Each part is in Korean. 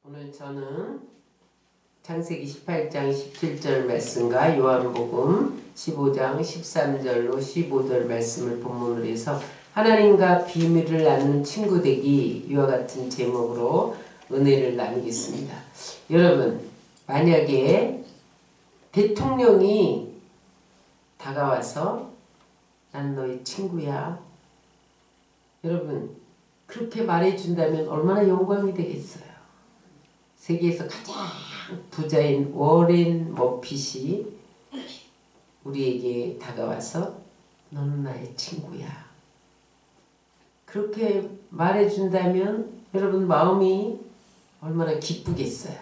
오늘 저는 창세기 18장 17절 말씀과 요한복음 15장 13절로 15절 말씀을 본문으로 해서 하나님과 비밀을 나누는 친구 되기 이와 같은 제목으로 은혜를 나누겠습니다. 여러분, 만약에 대통령이 다가와서 난 너의 친구야, 여러분 그렇게 말해준다면 얼마나 영광이 되겠어요. 세계에서 가장 부자인 워렌 버핏이 우리에게 다가와서 너는 나의 친구야, 그렇게 말해준다면 여러분 마음이 얼마나 기쁘겠어요.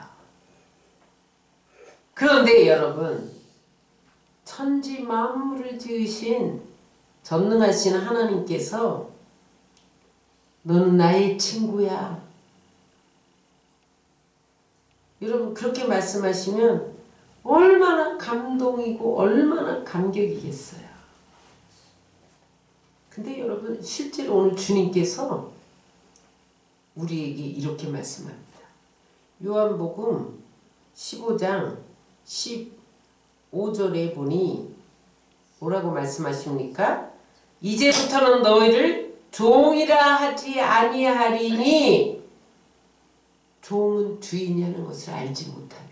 그런데 여러분, 천지 만물을 지으신 전능하신 하나님께서 너는 나의 친구야, 여러분 그렇게 말씀하시면 얼마나 감동이고 얼마나 감격이겠어요. 근데 여러분 실제로 오늘 주님께서 우리에게 이렇게 말씀합니다. 요한복음 15장 15절에 보니 뭐라고 말씀하십니까? 이제부터는 너희를 종이라 하지 아니하리니 종은 주인이 하는 것을 알지 못하리라.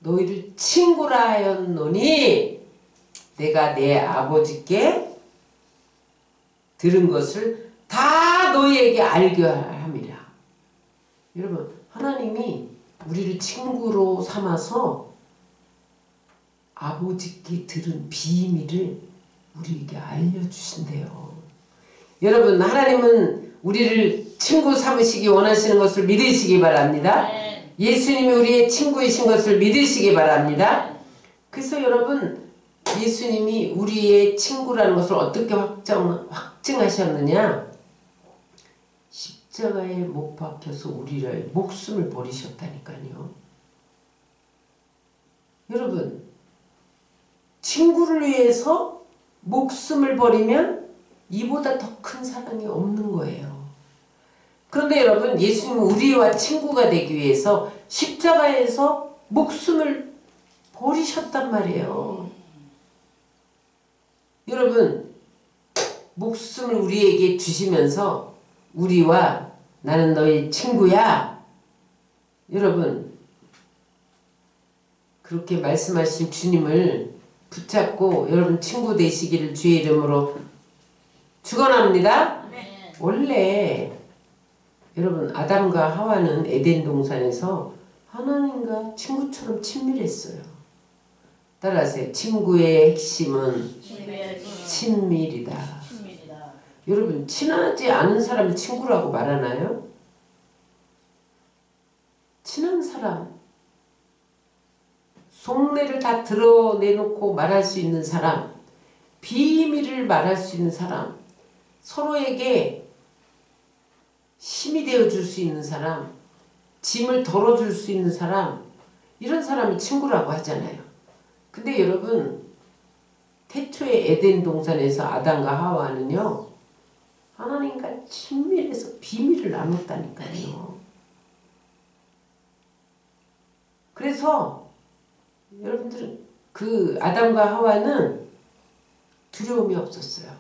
너희를 친구라 하였노니 내가 내 아버지께 들은 것을 다 너희에게 알게 함이라. 여러분, 하나님이 우리를 친구로 삼아서 아버지께 들은 비밀을 우리에게 알려주신대요. 여러분, 하나님은 우리를 친구 삼으시기 원하시는 것을 믿으시기 바랍니다. 예수님이 우리의 친구이신 것을 믿으시기 바랍니다. 그래서 여러분, 예수님이 우리의 친구라는 것을 어떻게 확증하셨느냐? 십자가에 못 박혀서 우리를 목숨을 버리셨다니까요. 여러분, 친구를 위해서 목숨을 버리면 이보다 더 큰 사랑이 없는 거예요. 그런데 여러분, 예수님은 우리와 친구가 되기 위해서 십자가에서 목숨을 버리셨단 말이에요. 여러분, 목숨을 우리에게 주시면서 우리와 나는 너의 친구야, 여러분 그렇게 말씀하신 주님을 붙잡고 여러분 친구 되시기를 주의 이름으로 축원합니다. 네. 원래 여러분 아담과 하와는 에덴 동산에서 하나님과 친구처럼 친밀했어요. 따라서 친구의 핵심은 친밀이다. 여러분, 친하지 않은 사람을 친구라고 말하나요? 친한 사람, 속내를 다 드러내놓고 말할 수 있는 사람, 비밀을 말할 수 있는 사람, 서로에게 힘이 되어줄 수 있는 사람, 짐을 덜어줄 수 있는 사람, 이런 사람을 친구라고 하잖아요. 근데 여러분, 태초의 에덴 동산에서 아담과 하와는요, 하나님과 친밀해서 비밀을 나눴다니까요. 그래서 여러분들은 그 아담과 하와는 두려움이 없었어요.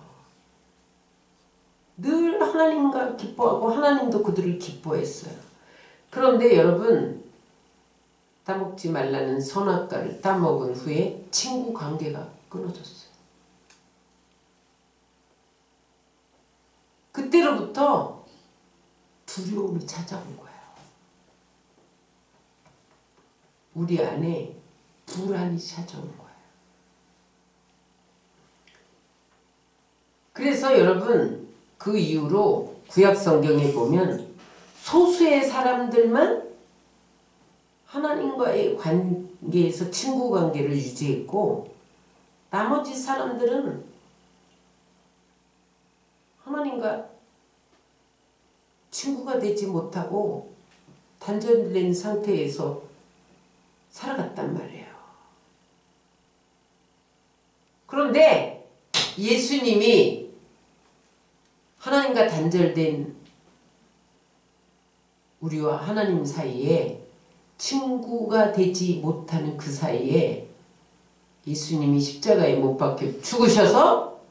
늘 하나님과 기뻐하고 하나님도 그들을 기뻐했어요. 그런데 여러분, 따먹지 말라는 선악과를 따먹은 후에 친구 관계가 끊어졌어요. 그때로부터 두려움이 찾아온 거예요. 우리 안에 불안이 찾아온 거예요. 그래서 여러분, 그 이후로 구약 성경에 보면 소수의 사람들만 하나님과의 관계에서 친구 관계를 유지했고, 나머지 사람들은 하나님과 친구가 되지 못하고 단절된 상태에서 살아갔단 말이에요. 그런데 예수님이 하나님과 단절된 우리와 하나님 사이에 친구가 되지 못하는 그 사이에 예수님이 십자가에 못 박혀 죽으셔서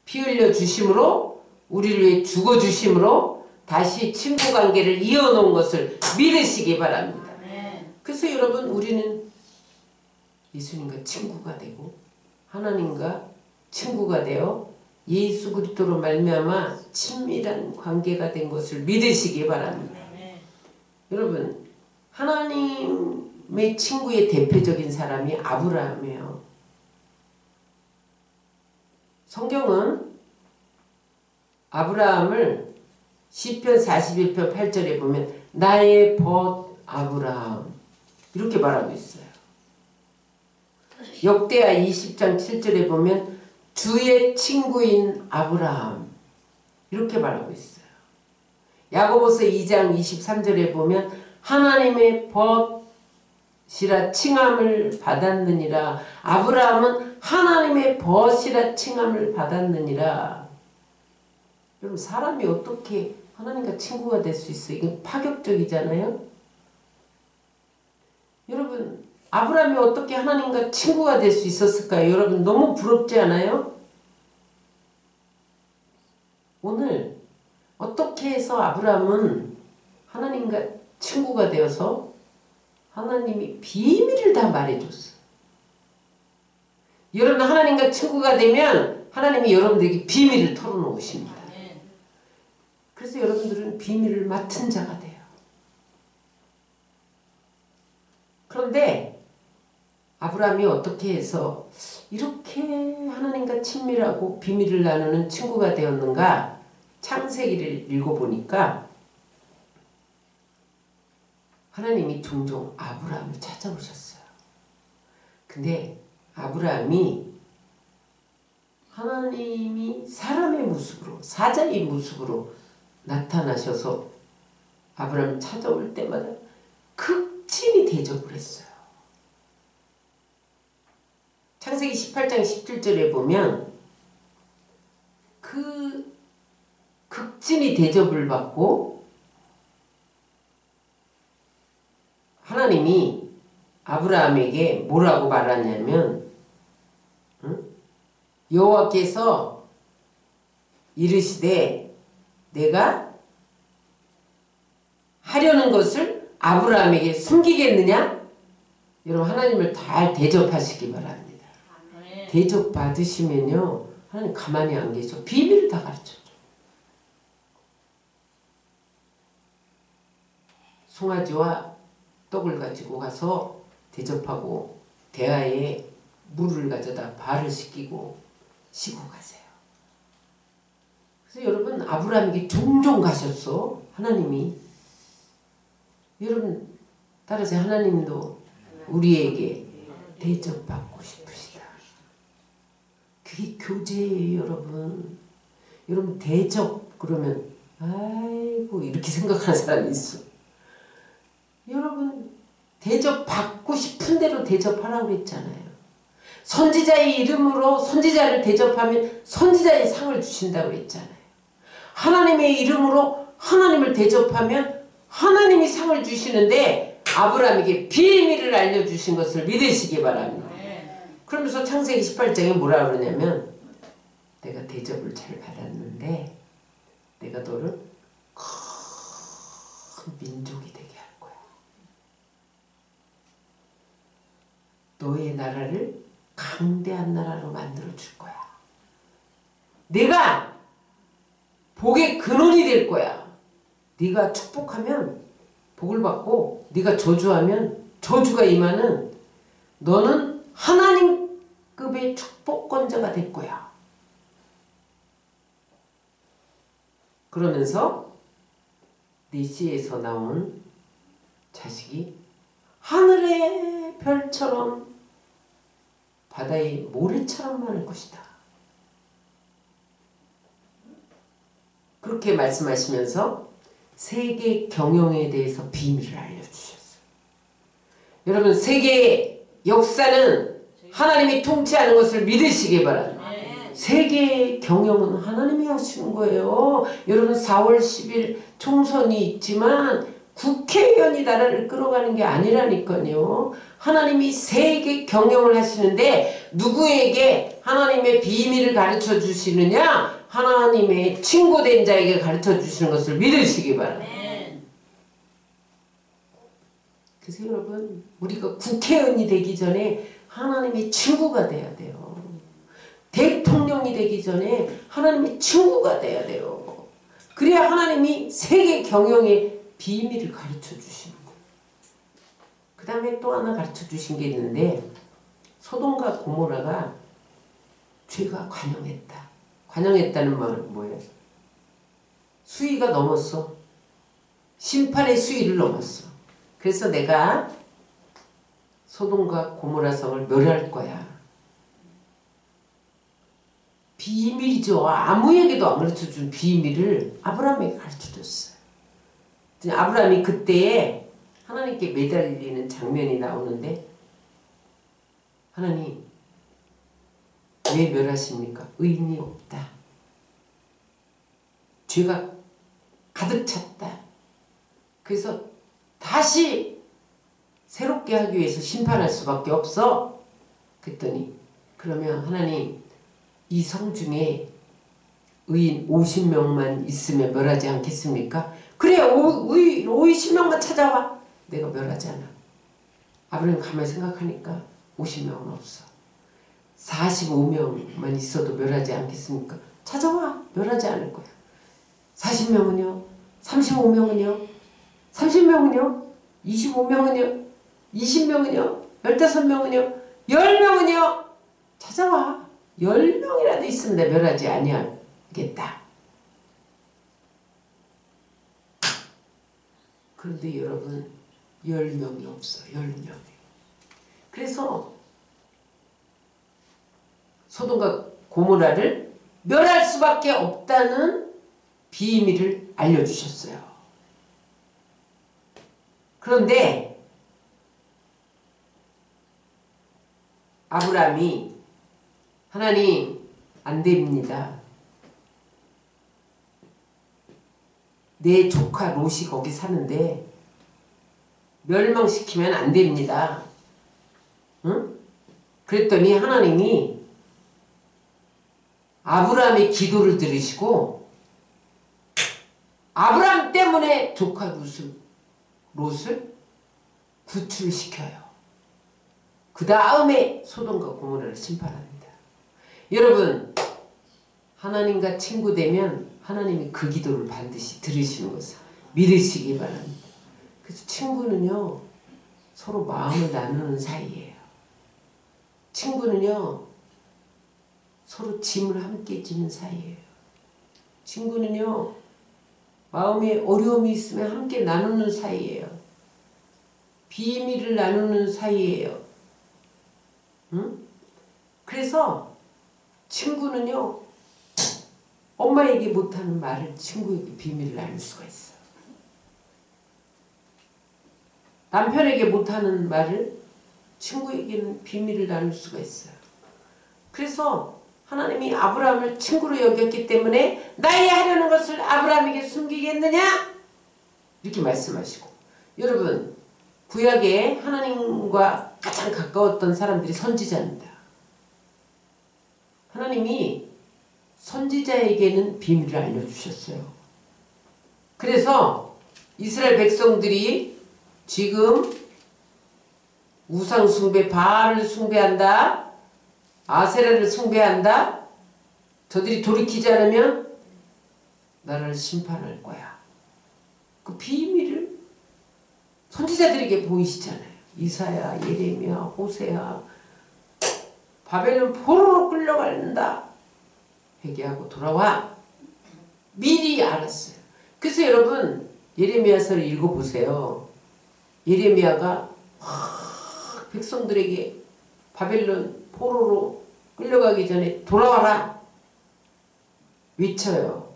피 흘려 주심으로 우리를 위해 죽어 주심으로 다시 친구 관계를 이어놓은 것을 믿으시기 바랍니다. 그래서 여러분 우리는 예수님과 친구가 되고 하나님과 친구가 되어 예수 그리스도로 말미암아 친밀한 관계가 된 것을 믿으시기 바랍니다. 여러분 하나님의 친구의 대표적인 사람이 아브라함이에요. 성경은 아브라함을 시편 41편 8절에 보면 나의 벗 아브라함 이렇게 말하고 있어요. 역대하 20장 7절에 보면 주의 친구인 아브라함 이렇게 말하고 있어요. 야고보서 2장 23절에 보면 하나님의 벗이라 칭함을 받았느니라. 아브라함은 하나님의 벗이라 칭함을 받았느니라. 여러분 사람이 어떻게 하나님과 친구가 될 수 있어요? 이게 파격적이잖아요. 여러분 아브라함이 어떻게 하나님과 친구가 될 수 있었을까요? 여러분 너무 부럽지 않아요? 오늘 어떻게 해서 아브라함은 하나님과 친구가 되어서 하나님이 비밀을 다 말해줬어. 여러분 하나님과 친구가 되면 하나님이 여러분들에게 비밀을 털어놓으십니다. 그래서 여러분들은 비밀을 맡은 자가 돼요. 그런데 아브라함이 어떻게 해서 이렇게 하나님과 친밀하고 비밀을 나누는 친구가 되었는가? 창세기를 읽어보니까 하나님이 종종 아브라함을 찾아오셨어요. 근데 아브라함이 하나님이 사람의 모습으로 사자의 모습으로 나타나셔서 아브라함을 찾아올 때마다 극진히 대접을 했어요. 창세기 18장 17절에 보면 그 극진히 대접을 받고 하나님이 아브라함에게 뭐라고 말하냐면 여호와께서 이르시되 내가 하려는 것을 아브라함에게 숨기겠느냐? 여러분 하나님을 잘 대접하시기 바랍니다. 대접 받으시면요 하나님 가만히 안 계셔. 비밀을 다 가르쳐줘. 송아지와 떡을 가지고 가서 대접하고 대야에 물을 가져다 발을 씻기고 쉬고 가세요. 그래서 여러분 아브라함에게 종종 가셨어. 하나님이. 여러분 따라서 하나님도 우리에게 대접받고 싶으시다. 그게 교제예요 여러분. 여러분 대접 그러면 아이고 이렇게 생각하는 사람이 있어. 여러분 대접받고 싶은 대로 대접하라고 그랬잖아요. 선지자의 이름으로 선지자를 대접하면 선지자의 상을 주신다고 그랬잖아요. 하나님의 이름으로 하나님을 대접하면 하나님이 상을 주시는데 아브라함에게 비밀을 알려주신 것을 믿으시기 바랍니다. 그러면서 창세기 18장에 뭐라 그러냐면 내가 대접을 잘 받았는데 내가 너를 큰 민족이 되게 할 거야. 너의 나라를 강대한 나라로 만들어 줄 거야. 내가 복의 근원이 될 거야. 네가 축복하면 복을 받고 네가 저주하면 저주가 임하는 너는 하나님급의 축복권자가 될 거야. 그러면서 네 씨에서 나온 자식이 하늘의 별처럼 바다의 모래처럼 많을 것이다. 그렇게 말씀하시면서 세계 경영에 대해서 비밀을 알려주셨어요. 여러분 세계의 역사는 하나님이 통치하는 것을 믿으시기 바랍니다. 세계 경영은 하나님이 하시는 거예요. 여러분 4월 10일 총선이 있지만 국회의원이 나라를 끌어가는 게 아니라니까요. 하나님이 세계 경영을 하시는데 누구에게 하나님의 비밀을 가르쳐 주시느냐? 하나님의 친구된 자에게 가르쳐 주시는 것을 믿으시기 바랍니다. 그래서 여러분 우리가 국회의원이 되기 전에 하나님의 친구가 돼야 돼요. 대통령이 되기 전에 하나님의 친구가 돼야 돼요. 그래야 하나님이 세계 경영의 비밀을 가르쳐 주시는 거예요. 그 다음에 또 하나 가르쳐 주신 게 있는데 소돔과 고모라가 죄가 관영했다. 관영했다는 말은 뭐예요? 수위가 넘었어. 심판의 수위를 넘었어. 그래서 내가 소돔과 고모라 성을 멸할 거야. 비밀이죠. 아무에게도 안 가르쳐준 비밀을 아브라함에게 가르쳐줬어요. 아브라함이 그때에 하나님께 매달리는 장면이 나오는데 하나님 왜 멸하십니까? 의인이 없다. 죄가 가득 찼다. 그래서 다시 새롭게 하기 위해서 심판할 수밖에 없어. 그랬더니 그러면 하나님 이 성 중에 의인 50명만 있으면 멸하지 않겠습니까? 그래 50명만 찾아와. 내가 멸하지 않아. 아브라함 가만히 생각하니까 50명은 없어. 45명만 있어도 멸하지 않겠습니까? 찾아와. 멸하지 않을 거야. 40명은요? 35명은요? 30명은요? 25명은요? 20명은요? 15명은요? 10명은요? 찾아와. 10명이라도 있으면 내가 멸하지 아니하겠다. 그런데 여러분 10명이 없어. 10명이. 그래서 소돔과 고모라를 멸할 수밖에 없다는 비밀을 알려주셨어요. 그런데 아브라함이 하나님 안 됩니다. 내 조카 롯이 거기 사는데 멸망시키면 안 됩니다. 응? 그랬더니 하나님이 아브라함의 기도를 들으시고 아브라함 때문에 조카 롯을 구출시켜요. 그 다음에 소돔과 고모라를 심판합니다. 여러분 하나님과 친구 되면 하나님이 그 기도를 반드시 들으시는 것을 믿으시기 바랍니다. 그래서 친구는요 서로 마음을 나누는 사이예요. 친구는요 서로 짐을 함께 지는 사이예요. 친구는요 마음에 어려움이 있으면 함께 나누는 사이예요. 비밀을 나누는 사이예요. 응? 그래서 친구는요 엄마에게 못하는 말을 친구에게 비밀을 나눌 수가 있어. 남편에게 못하는 말을 친구에게는 비밀을 나눌 수가 있어요. 그래서 하나님이 아브라함을 친구로 여겼기 때문에 나의 하려는 것을 아브라함에게 숨기겠느냐? 이렇게 말씀하시고 여러분 구약에 하나님과 가장 가까웠던 사람들이 선지자입니다. 하나님이 선지자에게는 비밀을 알려주셨어요. 그래서 이스라엘 백성들이 지금 우상 숭배, 바알을 숭배한다. 아세라를 숭배한다. 저들이 돌이키지 않으면 나를 심판할 거야. 그 비밀을 선지자들에게 보이시잖아요. 이사야, 예레미야, 호세야. 바벨론 포로로 끌려간다. 회개하고 돌아와. 미리 알았어요. 그래서 여러분 예레미야서를 읽어보세요. 예레미야가 백성들에게 바벨론 포로로 끌려가기 전에 돌아와라 외쳐요.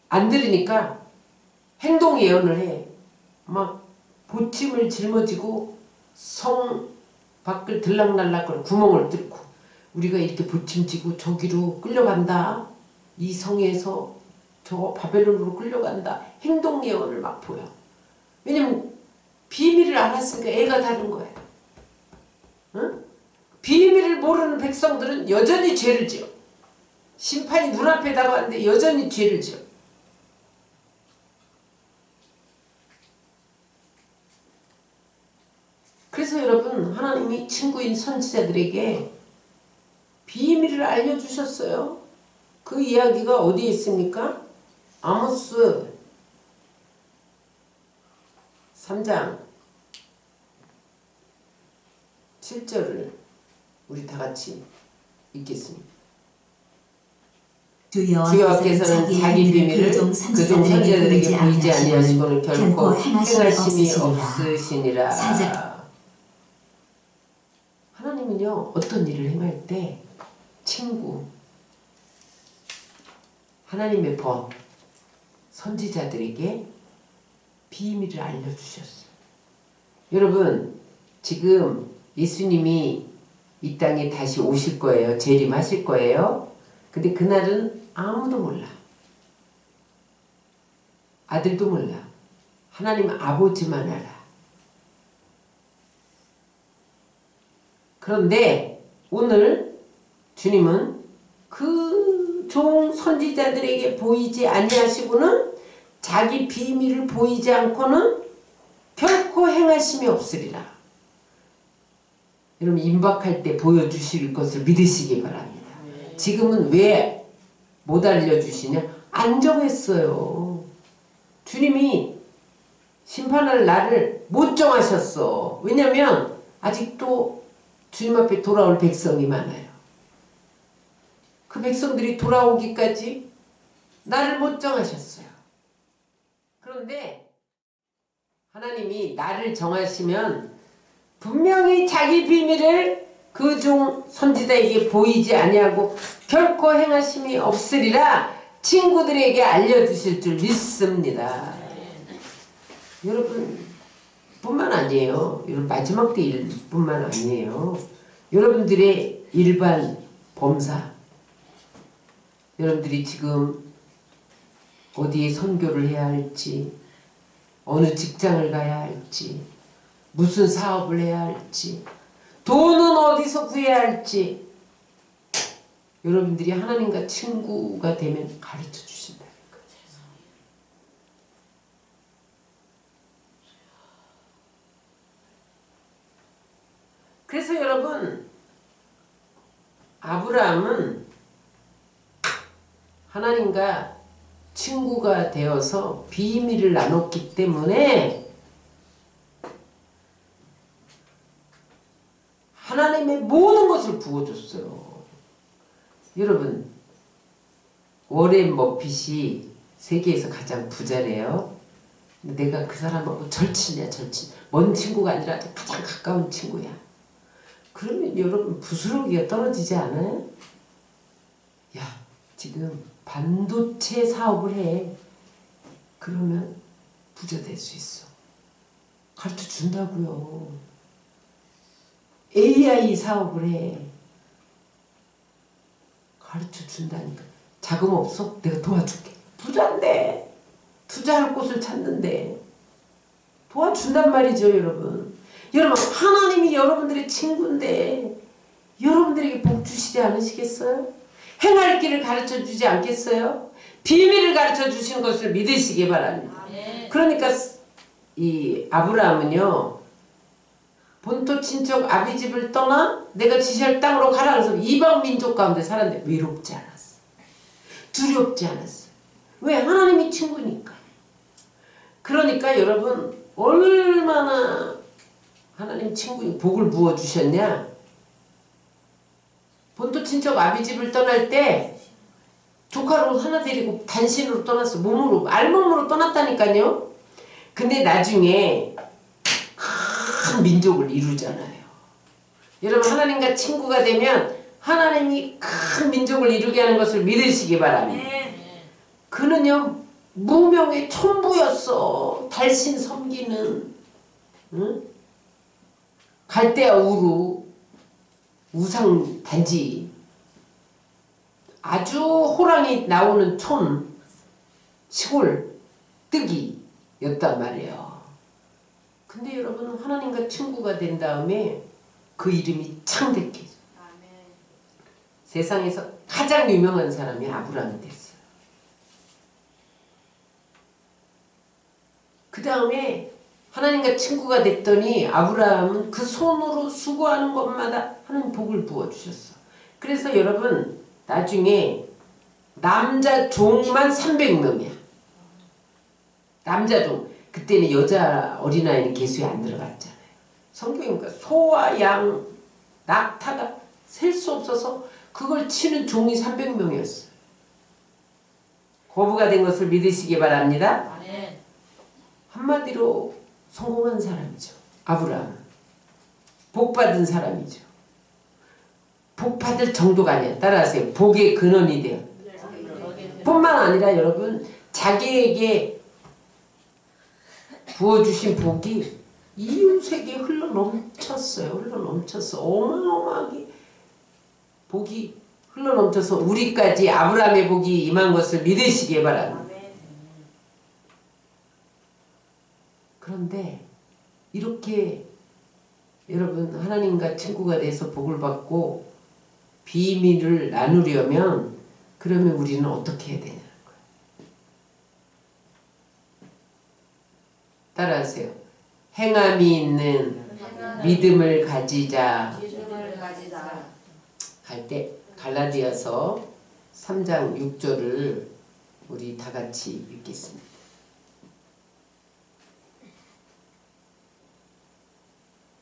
안 들으니까 행동 예언을 해. 막 보침을 짊어지고 성 밖을 들락날락거려 구멍을 뚫고 우리가 이렇게 보침지고 저기로 끌려간다. 이 성에서 저 바벨론으로 끌려간다. 행동 예언을 막 보여. 왜냐면 비밀을 알았으니까 애가 다른 거야. 응? 비밀을 모르는 백성들은 여전히 죄를 지어. 심판이 눈앞에 다가왔는데 여전히 죄를 지어. 그래서 여러분, 하나님이 친구인 선지자들에게 비밀을 알려주셨어요. 그 이야기가 어디에 있습니까? 아모스 3장 7절을 우리 다 같이 읽겠습니다. 주여께서는 자기 비밀을 그종 선지자들에게 보이지 아니하시고는 결코 행하심이 없으시니라. 하나님은요, 어떤 일을 행할 때 친구, 하나님의 법, 선지자들에게 비밀을 알려주셨어요. 여러분, 지금 예수님이 이 땅에 다시 오실 거예요. 재림하실 거예요. 근데 그날은 아무도 몰라. 아들도 몰라. 하나님 아버지만 알아. 그런데 오늘 주님은 그 종 선지자들에게 보이지 아니하시고는 자기 비밀을 보이지 않고는 결코 행하심이 없으리라. 여러분, 임박할 때 보여주실 것을 믿으시기 바랍니다. 지금은 왜 못 알려주시냐? 안 정했어요. 주님이 심판할 날을 못 정하셨어. 왜냐면 아직도 주님 앞에 돌아올 백성이 많아요. 그 백성들이 돌아오기까지 날을 못 정하셨어요. 그런데 하나님이 날을 정하시면 분명히 자기 비밀을 그 종 선지자에게 보이지 아니하고 결코 행하심이 없으리라 친구들에게 알려주실 줄 믿습니다. 여러분 뿐만 아니에요. 여러분 마지막 때 일뿐만 아니에요. 여러분들의 일반 범사, 여러분들이 지금 어디에 선교를 해야 할지, 어느 직장을 가야 할지, 무슨 사업을 해야 할지, 돈은 어디서 구해야 할지, 여러분들이 하나님과 친구가 되면 가르쳐 주신다는 거예요. 그래서 여러분, 아브라함은 하나님과 친구가 되어서 비밀을 나눴기 때문에 하나님의 모든 것을 부어줬어요. 여러분, 워렌 버핏이 세계에서 가장 부자래요. 내가 그 사람하고 절친이야, 절친. 먼 친구가 아니라 가장 가까운 친구야. 그러면 여러분 부스러기가 떨어지지 않아요? 야, 지금 반도체 사업을 해. 그러면 부자 될 수 있어. 가르쳐 준다고요. AI 사업을 해. 가르쳐 준다니까. 자금 없어? 내가 도와줄게. 부자인데. 투자할 곳을 찾는데. 도와준단 말이죠, 여러분. 여러분, 하나님이 여러분들의 친구인데 여러분들에게 복 주시지 않으시겠어요? 행할 길을 가르쳐 주지 않겠어요? 비밀을 가르쳐 주신 것을 믿으시기 바랍니다. 그러니까 이 아브라함은요, 본토 친척 아비집을 떠나 내가 지시할 땅으로 가라 그래서 이방 민족 가운데 살았는데 외롭지 않았어. 두렵지 않았어. 왜? 하나님이 친구니까. 그러니까 여러분, 얼마나 하나님 친구인 복을 부어주셨냐? 본토 친척 아비집을 떠날 때 조카로 하나 데리고 단신으로 떠났어. 몸으로, 알몸으로 떠났다니까요. 근데 나중에 큰 민족을 이루잖아요. 여러분, 하나님과 친구가 되면 하나님이 큰 민족을 이루게 하는 것을 믿으시기 바랍니다. 그는요, 무명의 촌부였어. 달신 섬기는, 응? 갈대아 우루 우상 단지 아주 호랑이 나오는 촌 시골 뜨기였단 말이에요. 근데 여러분 하나님과 친구가 된 다음에 그 이름이 창대해져. 세상에서 가장 유명한 사람이 아브라함이 됐어요. 그 다음에 하나님과 친구가 됐더니 아브라함은 그 손으로 수고하는 것마다 하나님 복을 부어주셨어. 그래서 여러분 나중에 남자 종만 300명이야. 남자 종. 그때는 여자 어린아이는 계수에 안 들어갔잖아요. 성경이니까 소와 양, 낙타가 셀 수 없어서 그걸 치는 종이 300명이었어요. 거부가 된 것을 믿으시기 바랍니다. 한마디로 성공한 사람이죠. 아브라함은 복받은 사람이죠. 복받을 정도가 아니야. 따라하세요. 복의 근원이 돼요. 뿐만 아니라 여러분 자기에게 부어주신 복이 이웃에게 흘러넘쳤어요. 흘러넘쳤어. 어마어마하게 복이 흘러넘쳐서 우리까지 아브라함의 복이 임한 것을 믿으시기 바랍니다. 그런데 이렇게 여러분 하나님과 친구가 돼서 복을 받고 비밀을 나누려면 그러면 우리는 어떻게 해야 되냐는 거예요. 따라하세요. 행함이 있는 믿음을 가지자. 갈 때 갈라디아서 3장 6절을 우리 다 같이 읽겠습니다.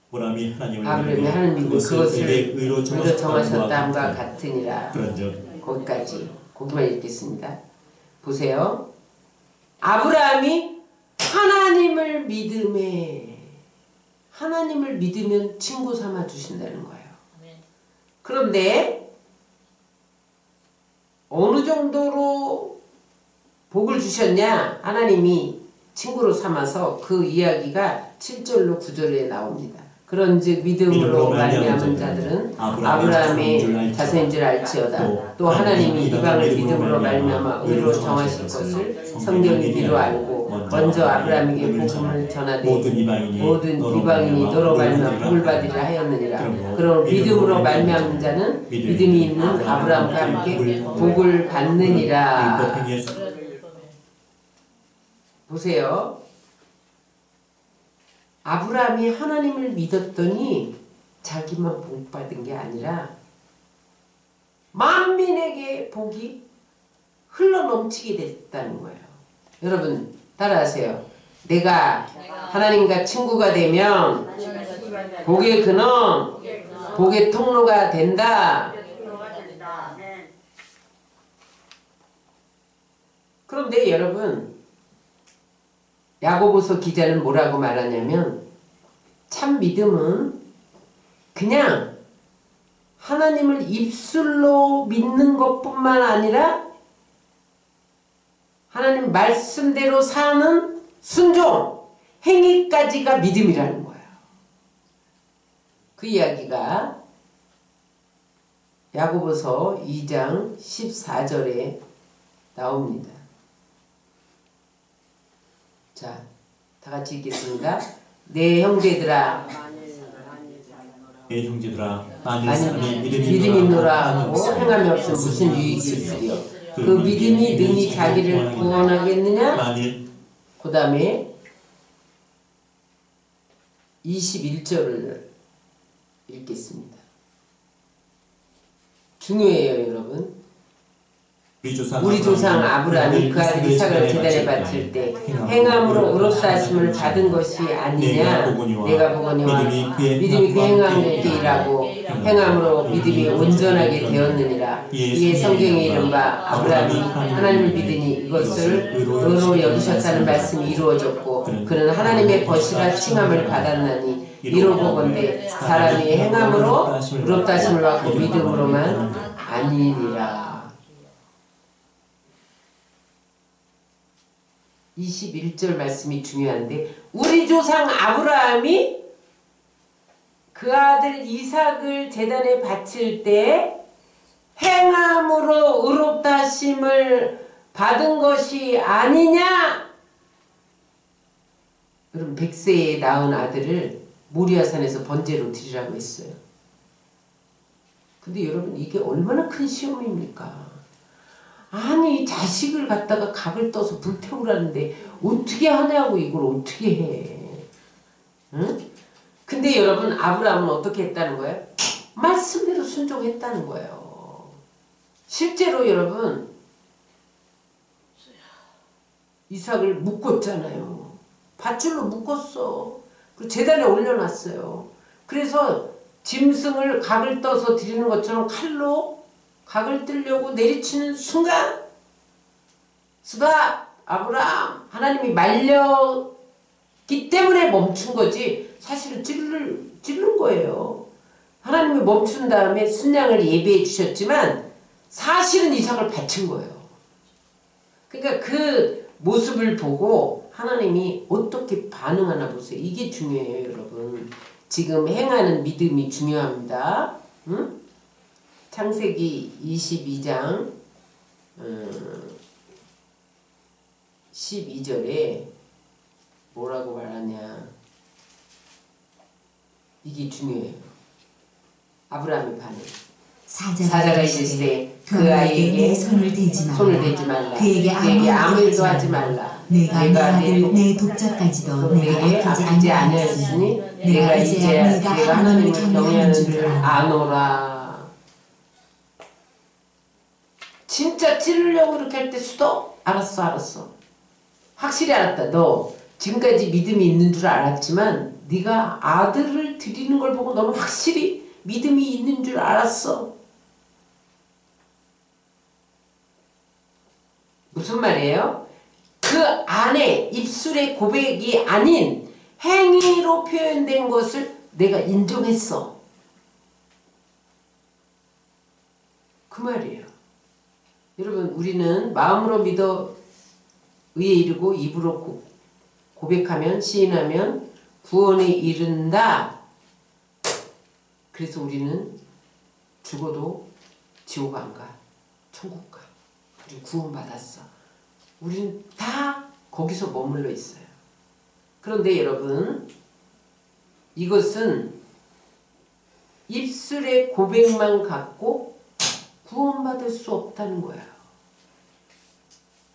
아브라함이 하나님을 하나님 믿고 그것을 의로 정하셨다함과 같으니라. 그런즉 거기까지 거기만 읽겠습니다. 보세요. 아브라함이 하나님을 믿으면 친구 삼아 주신다는 거예요. 그런데 어느 정도로 복을 주셨냐? 하나님이 친구로 삼아서 그 이야기가 7절로 9절에 나옵니다. 그런즉 믿음으로 말미암은 자들은 아브라함의 자손인 줄 알지어다. 또 하나님이 이방을 믿음으로 말미암아 의로 정하실 것을 성경이 비로 알고 먼저 아브라함에게 복음을 전하되 모든 이방인이 너로 말미암아 복을 받으리라 하였느니라. 그럼 믿음으로 말미암은 자는 믿음이 있는 아브라함과 함께 복을 받느니라. 보세요. 아브라함이 하나님을 믿었더니 자기만 복 받은 게 아니라 만민에게 복이 흘러넘치게 됐다는 거예요. 여러분 따라하세요. 내가 하나님과 친구가 되면 복의 근원, 복의 통로가 된다. 그런데 여러분 야고보서 기자는 뭐라고 말하냐면 참 믿음은 그냥 하나님을 입술로 믿는 것뿐만 아니라 하나님 말씀대로 사는 순종, 행위까지가 믿음이라는 거예요. 그 이야기가 야고보서 2장 14절에 나옵니다. 자, 다 같이 읽겠습니다. 내 형제들아, 만일 사람이 믿음이 있노라 하고 행함이 없으면 무슨 유익이 있으리요. 그 믿음이 능히 자기를 구원하겠느냐? 그 다음에 21절을 읽겠습니다. 중요해요, 여러분. 우리 조상 아브라함이 그 아들 이삭을 제단에 바칠 때 행함으로 의롭다 하심을 받은 것이 아니냐. 내가 보거니와 믿음이 그 행함을 일하고 행함으로 믿음이 온전하게 되었느니라. 이에 성경에 이른 바 아브라함이 하나님을 믿으니 이것을 의로 여기셨다는 말씀이 이루어졌고 그는 하나님의 벗이라 칭함을 받았나니 이로 보건대 사람이 행함으로 의롭다 하심을 받고 믿음으로만 아니니라. 21절 말씀이 중요한데 우리 조상 아브라함이 그 아들 이삭을 제단에 바칠 때 행함으로 의롭다 하심을 받은 것이 아니냐? 여러분, 100세에 낳은 아들을 모리아산에서 번제로 드리라고 했어요. 근데 여러분, 이게 얼마나 큰 시험입니까? 아니, 자식을 갖다가 각을 떠서 불태우라는데 어떻게 하냐고, 이걸 어떻게 해. 응? 근데 여러분, 아브라함은 어떻게 했다는 거예요? 말씀대로 순종했다는 거예요. 실제로 여러분, 이삭을 묶었잖아요. 밧줄로 묶었어. 그리고 제단에 올려놨어요. 그래서 짐승을 각을 떠서 드리는 것처럼 칼로 각을 뜨려고 내리치는 순간, 스탑! 아브라함! 하나님이 말렸기 때문에 멈춘 거지, 사실은 찌른 거예요. 하나님이 멈춘 다음에 순양을 예비해 주셨지만 사실은 이삭을 바친 거예요. 그러니까 그 모습을 보고 하나님이 어떻게 반응하나 보세요. 이게 중요해요, 여러분. 지금 행하는 믿음이 중요합니다. 응? 창세기 22장 12절에 뭐라고 말하냐. 이게 중요해요. 아브라함의 반응. 사자가 이르시되 그 아이에게 손을 대지 말라. 그에게 아무 일도 하지 말라. 내가 내 아들 내 독자까지도 내게 아끼지 아니하였으니 내가 이제야 내가 하나님을 경외하는 줄 아노라. 진짜 찌르려고 이렇게 할 때 수도? 알았어. 확실히 알았다. 너 지금까지 믿음이 있는 줄 알았지만 네가 아들을 드리는 걸 보고 너는 확실히 믿음이 있는 줄 알았어. 무슨 말이에요? 그 안에 입술의 고백이 아닌 행위로 표현된 것을 내가 인정했어. 그 말이에요. 여러분, 우리는 마음으로 믿어 의에 이르고 입으로 고백하면, 시인하면 구원에 이른다. 그래서 우리는 죽어도 지옥 안 가. 천국 가. 우리 구원받았어. 우리는 다 거기서 머물러 있어요. 그런데 여러분, 이것은 입술의 고백만 갖고 구원받을 수 없다는 거예요.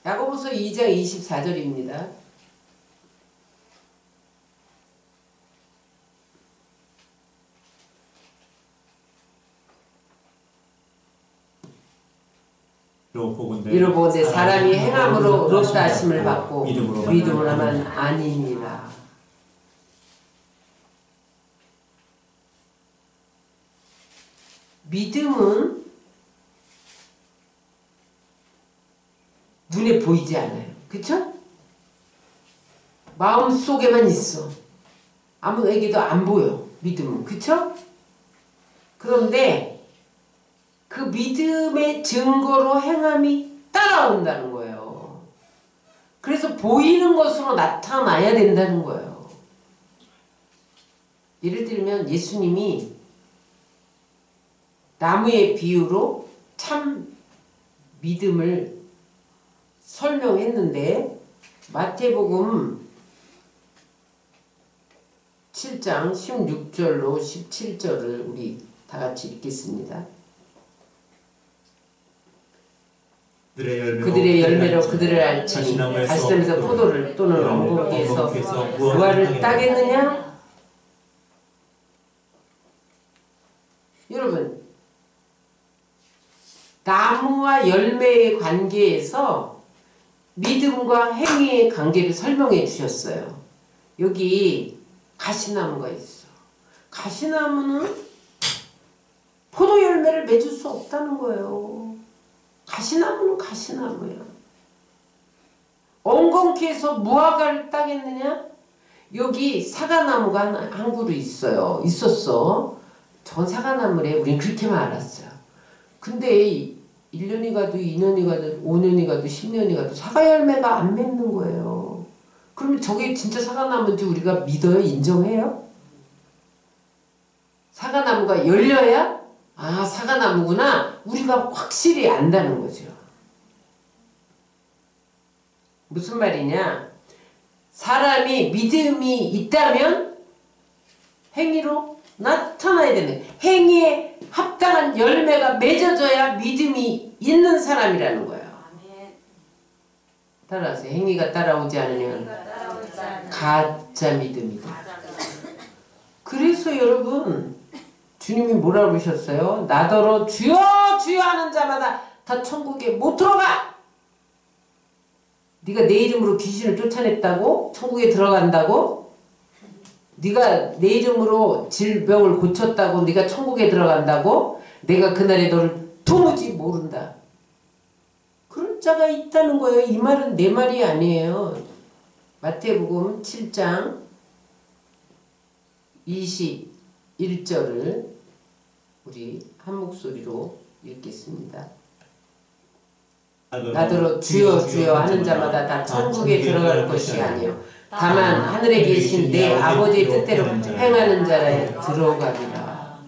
야고보서 2장 24절입니다. 이로 보건대 사람이 행함으로 의롭다 하심을 받고 믿음으로만 아니니라. 믿음은 눈에 보이지 않아요. 그쵸? 마음속에만 있어. 아무에게도 안 보여. 믿음은. 그쵸? 그런데 그 믿음의 증거로 행함이 따라온다는 거예요. 그래서 보이는 것으로 나타나야 된다는 거예요. 예를 들면 예수님이 나무의 비유로 참 믿음을 설명했는데, 마태복음 7장 16절로 17절을 우리 다 같이 읽겠습니다. 그들의 열매로 그들을 알지니 가시덤에서 포도를 또는 엉겅퀴에서 무화를 따겠느냐? 여러분, 나무와 열매의 관계에서 믿음과 행위의 관계를 설명해 주셨어요. 여기 가시나무가 있어. 가시나무는 포도 열매를 맺을 수 없다는 거예요. 가시나무는 가시나무야. 엉겅퀴에서 무화과를 따겠느냐? 여기 사과나무가 한 그루 있었어. 전 사과나무래. 우린 그렇게만 알았어요. 근데 1년이 가도 2년이 가도 5년이 가도 10년이 가도 사과 열매가 안 맺는 거예요. 그러면 저게 진짜 사과나무인지 우리가 믿어요? 인정해요? 사과나무가 열려야 아, 사과나무구나. 우리가 확실히 안다는 거죠. 무슨 말이냐? 사람이 믿음이 있다면 행위로 나타나야 되는, 행위에 합당한 열매가 맺어져야 믿음이 있는 사람이라는 거예요. 따라서 행위가 따라오지 않으면 가짜 믿음이다. 그래서 여러분, 주님이 뭐라고 그러셨어요? 나더러 주여 주여 하는 자마다 다 천국에 못 들어가. 네가 내 이름으로 귀신을 쫓아냈다고? 천국에 들어간다고? 네가 내 이름으로 질병을 고쳤다고? 네가 천국에 들어간다고? 내가 그날에 너를 도무지 모른다. 그런 자가 있다는 거예요. 이 말은 내 말이 아니에요. 마태복음 7장 21절을 우리 한 목소리로 읽겠습니다. 나더러 주여 주여 하는 자마다 다 천국에 들어갈 것이 아니요 다만 하늘에 계신 내 아버지의 뜻대로 행하는 자라에 들어가리라.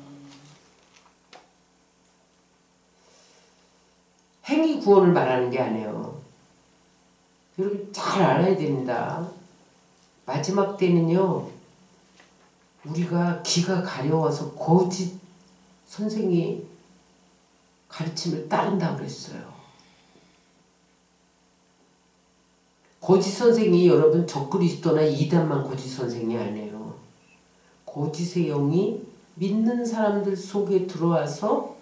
행위 구원을 말하는 게 아니에요. 여러분 잘 알아야 됩니다. 마지막 때는요, 우리가 귀가 가려워서 거짓 선생이 가르침을 따른다고 그랬어요. 거짓 선생이 여러분 적그리스도나 이단만 거짓 선생이 아니에요. 거짓의 영이 믿는 사람들 속에 들어와서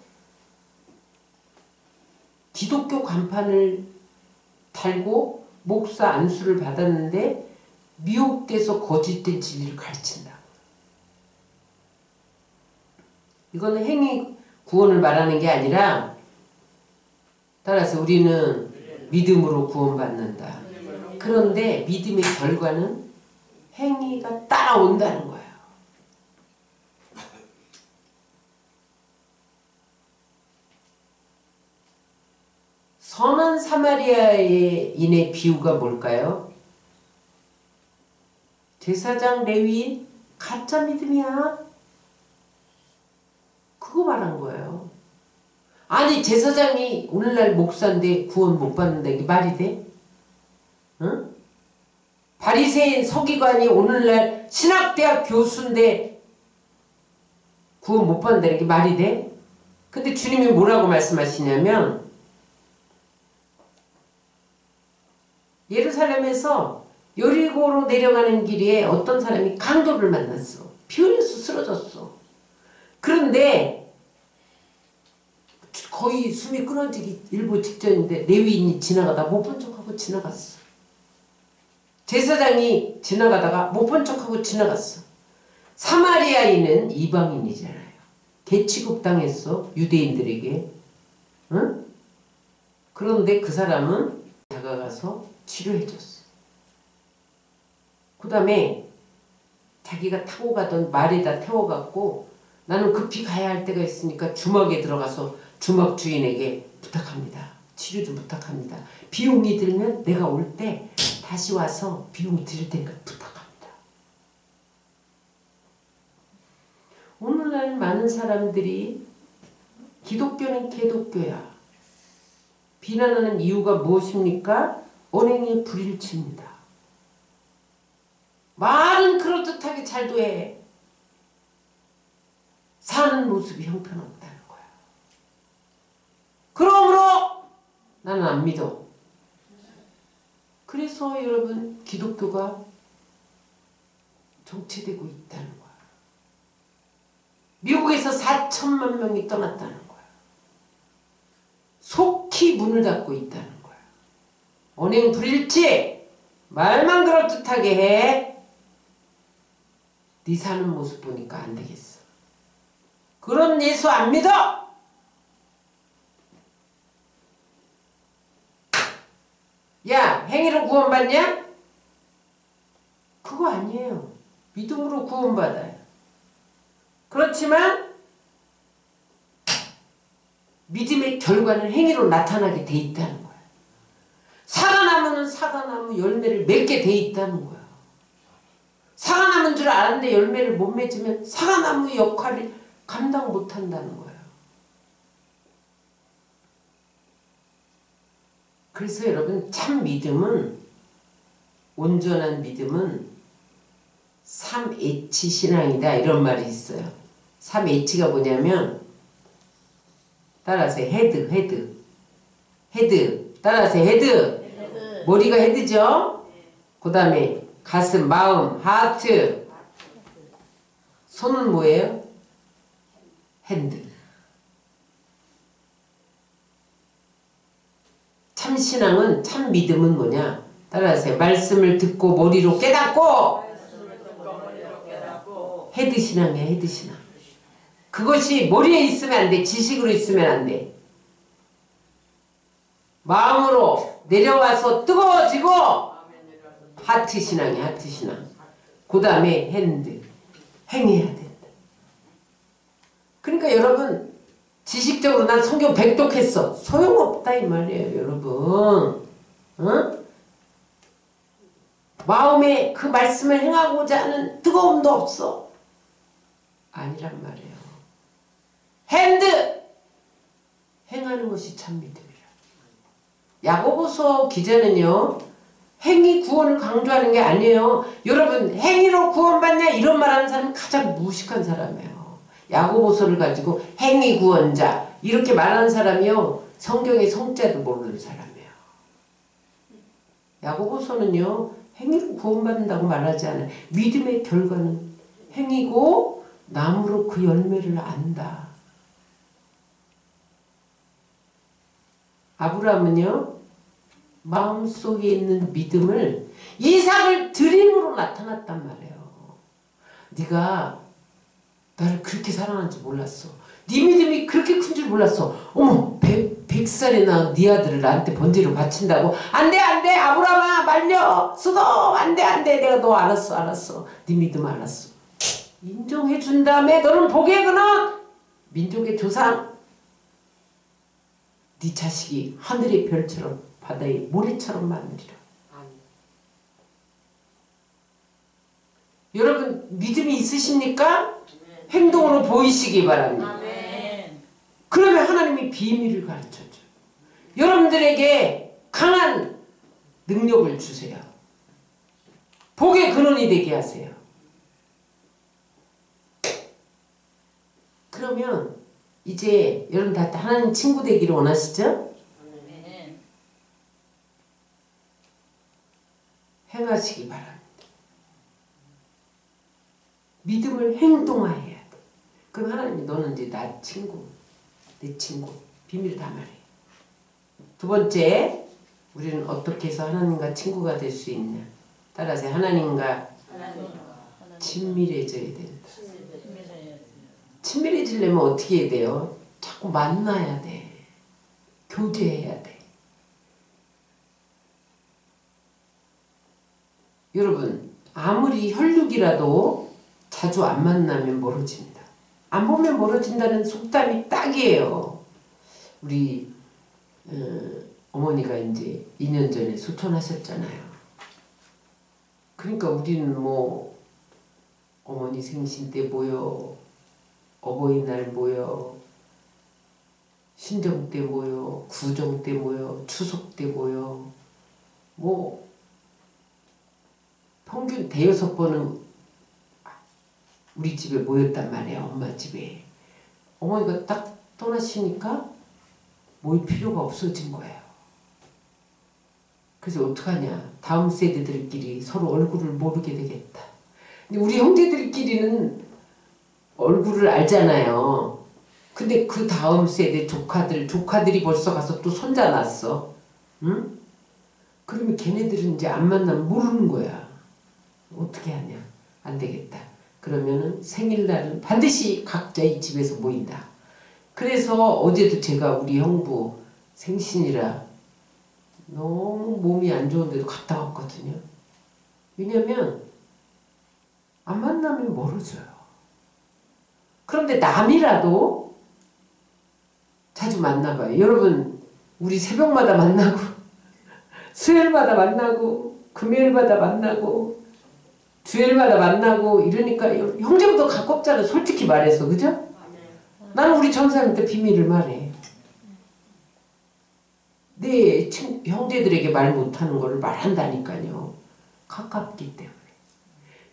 기독교 간판을 달고 목사 안수를 받았는데 미혹돼서 거짓된 진리를 가르친다. 이거는 행위 구원을 말하는 게 아니라, 따라서 우리는 믿음으로 구원받는다. 그런데 믿음의 결과는 행위가 따라온다는 거예요. 선한 사마리아인의 비유가 뭘까요? 제사장 레위인 가짜 믿음이야. 그거 말한 거예요. 아니 제사장이 오늘날 목사인데 구원 못 받는다, 이게 말이 돼? 응? 바리새인 서기관이 오늘날 신학대학 교수인데 구원 못 받는다는 게 말이 돼? 근데 주님이 뭐라고 말씀하시냐면, 예루살렘에서 여리고로 내려가는 길에 어떤 사람이 강도를 만났어. 피 흘려서 쓰러졌어. 그런데 거의 숨이 끊어지기 일보 직전인데 레위인이 지나가다 못 본 척하고 지나갔어. 제사장이 지나가다가 못 본 척하고 지나갔어. 사마리아인은 이방인이잖아요. 개취급당했어, 유대인들에게. 응? 그런데 그 사람은 다가가서 치료해줬어. 그 다음에 자기가 타고 가던 말에다 태워갖고, 나는 급히 가야 할 때가 있으니까 주막에 들어가서 주막 주인에게 부탁합니다. 치료 좀 부탁합니다. 비용이 들면 내가 올 때 다시 와서 비용 드릴 테니까 부탁합니다. 오늘날 많은 사람들이 기독교는 개독교야 비난하는 이유가 무엇입니까? 언행의 불일치입니다. 말은 그럴듯하게 잘도 해. 사는 모습이 형편없다는 거야. 그러므로 나는 안 믿어. 그래서 여러분 기독교가 정체되고 있다는 거야. 미국에서 4천만 명이 떠났다는 거야. 속히 문을 닫고 있다는 거야. 언행 불일치, 말만 그럴듯하게 해. 네 사는 모습 보니까 안 되겠어. 그런 예수 안 믿어! 야, 행위로 구원받냐? 그거 아니에요. 믿음으로 구원받아요. 그렇지만 믿음의 결과는 행위로 나타나게 돼 있다는 거야. 사과나무는 사과나무 열매를 맺게 돼 있다는 거야. 사과나무인 줄 알았는데 열매를 못 맺으면 사과나무 역할을 감당 못 한다는 거예요. 그래서 여러분 참 믿음은 온전한 믿음은 3H 신앙이다 이런 말이 있어요. 3H가 뭐냐면 따라하세요. 헤드 따라하세요. 헤드 머리가 헤드죠. 그 다음에 가슴, 마음, 하트. 손은 뭐예요? 핸드. 참 신앙은 참 믿음은 뭐냐? 따라하세요. 말씀을 듣고 머리로 깨닫고 헤드 신앙이야. 헤드 신앙. 그것이 머리에 있으면 안 돼. 지식으로 있으면 안 돼. 마음으로 내려와서 뜨거워지고 하트 신앙이야. 하트 신앙. 그 다음에 핸드. 행해야 된다. 그러니까 여러분 지식적으로 난 성경 백독했어. 소용없다 이 말이에요. 여러분. 응? 마음에 그 말씀을 행하고자 하는 뜨거움도 없어. 아니란 말이에요. 핸드! 행하는 것이 참 믿음이라. 야고보서 기자는요. 행위 구원을 강조하는 게 아니에요. 여러분 행위로 구원받냐 이런 말하는 사람은 가장 무식한 사람이에요. 야고보서를 가지고 행위 구원자 이렇게 말하는 사람이요. 성경의 성자도 모르는 사람이에요. 야고보서는요. 행위로 구원받는다고 말하지 않아요. 믿음의 결과는 행위고 나무로 그 열매를 안다. 아브라함은요. 마음속에 있는 믿음을 이삭을 드림으로 나타났단 말이에요. 네가 나를 그렇게 사랑하는지 몰랐어. 네 믿음이 그렇게 큰 줄 몰랐어. 어머 100살에 낳은 네 아들을 나한테 번제로 바친다고? 안돼 아브라함아 말려 수도 안돼 내가 너 알았어 네 믿음 알았어. 인정해 준 다음에 너는 복의 근원 민족의 조상 네 자식이 하늘의 별처럼 바다의 모래처럼 많으리라. 여러분 믿음이 있으십니까? 행동으로 보이시기 바랍니다. 그러면 하나님이 비밀을 가르쳐줘요. 여러분들에게 강한 능력을 주세요. 복의 근원이 되게 하세요. 그러면 이제 여러분 다 하나님 친구 되기를 원하시죠? 행하시기 바랍니다. 믿음을 행동화해야 돼. 그럼 하나님이 너는 이제 나 친구, 내 친구, 비밀을 다 말해. 두 번째, 우리는 어떻게 해서 하나님과 친구가 될 수 있냐? 따라서 하나님과 친밀해져야 된다. 친밀해지려면 어떻게 해야 돼요? 자꾸 만나야 돼. 교제해야 돼. 여러분 아무리 혈육이라도 자주 안 만나면 멀어집니다. 안 보면 멀어진다는 속담이 딱이에요. 우리 어머니가 이제 2년 전에 소천하셨잖아요. 그러니까 우리는 뭐 어머니 생신 때 모여, 어버이날 모여, 신정 때 모여, 구정 때 모여, 추석 때 모여, 뭐 평균 대여섯 번은 우리 집에 모였단 말이에요. 엄마 집에. 어머니가 딱 떠나시니까 모일 필요가 없어진 거예요. 그래서 어떡하냐. 다음 세대들끼리 서로 얼굴을 모르게 되겠다. 근데 우리 형제들끼리는 얼굴을 알잖아요. 근데 그 다음 세대 조카들이 벌써 가서 또 손자 낳았어. 응? 그러면 걔네들은 이제 안 만나면 모르는 거야. 어떻게 하냐. 안 되겠다. 그러면은 생일날은 반드시 각자 이 집에서 모인다. 그래서 어제도 제가 우리 형부 생신이라 너무 몸이 안 좋은데도 갔다 왔거든요. 왜냐면 안 만나면 멀어져요. 그런데 남이라도 자주 만나봐요. 여러분 우리 새벽마다 만나고 수요일마다 만나고 금요일마다 만나고 주일마다 만나고 이러니까 형제보다 가깝잖아. 솔직히 말해서. 그죠? 나는 우리 전사님한테 비밀을 말해. 내 형제들에게 말 못하는 거를 말한다니까요. 가깝기 때문에.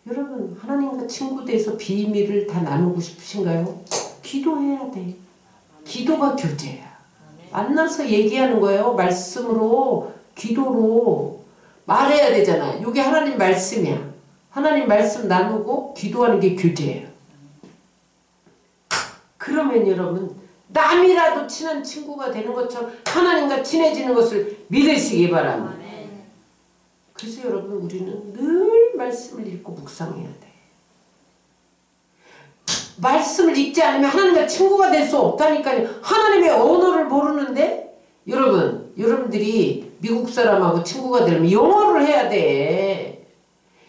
여러분 하나님과 친구 돼서 비밀을 다 나누고 싶으신가요? 기도해야 돼. 기도가 교제야. 만나서 얘기하는 거예요. 말씀으로, 기도로 말해야 되잖아. 이게 하나님 말씀이야. 하나님 말씀 나누고 기도하는 게 교제예요. 그러면 여러분 남이라도 친한 친구가 되는 것처럼 하나님과 친해지는 것을 믿으시기 바랍니다. 그래서 여러분 우리는 늘 말씀을 읽고 묵상해야 돼. 말씀을 읽지 않으면 하나님과 친구가 될 수 없다니까요. 하나님의 언어를 모르는데 여러분들이 미국 사람하고 친구가 되려면 영어를 해야 돼.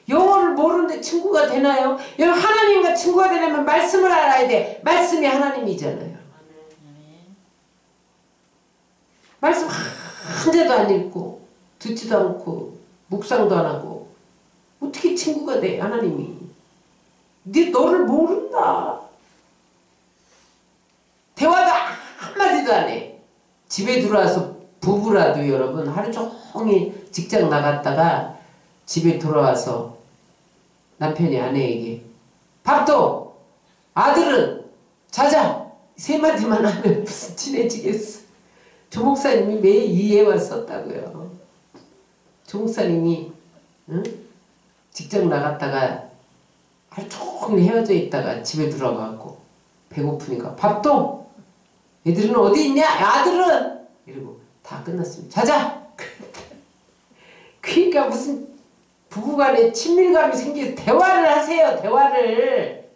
영어를 모르는데 친구가 되나요? 여러분 하나님과 친구가 되려면 말씀을 알아야 돼. 말씀이 하나님이잖아요. 말씀 한 자도 안 읽고 듣지도 않고 묵상도 안 하고 어떻게 친구가 돼? 하나님이 너를 모른다. 대화도 한마디도 안 해. 집에 들어와서 부부라도 여러분 하루 종일 직장 나갔다가 집에 돌아와서 남편이 아내에게 밥도 아들은 자자 세 마디만 하면 무슨 친해지겠어. 조 목사님이 매일 이해와 썼다고요. 조 목사님이 직장 나갔다가 하루 종일 헤어져 있다가 집에 들어가고 배고프니까 밥도 애들은 어디 있냐? 아들은 이러고 다 끝났습니다. 자자. 그러니까 무슨 부부간에 친밀감이 생겨서 대화를 하세요. 대화를.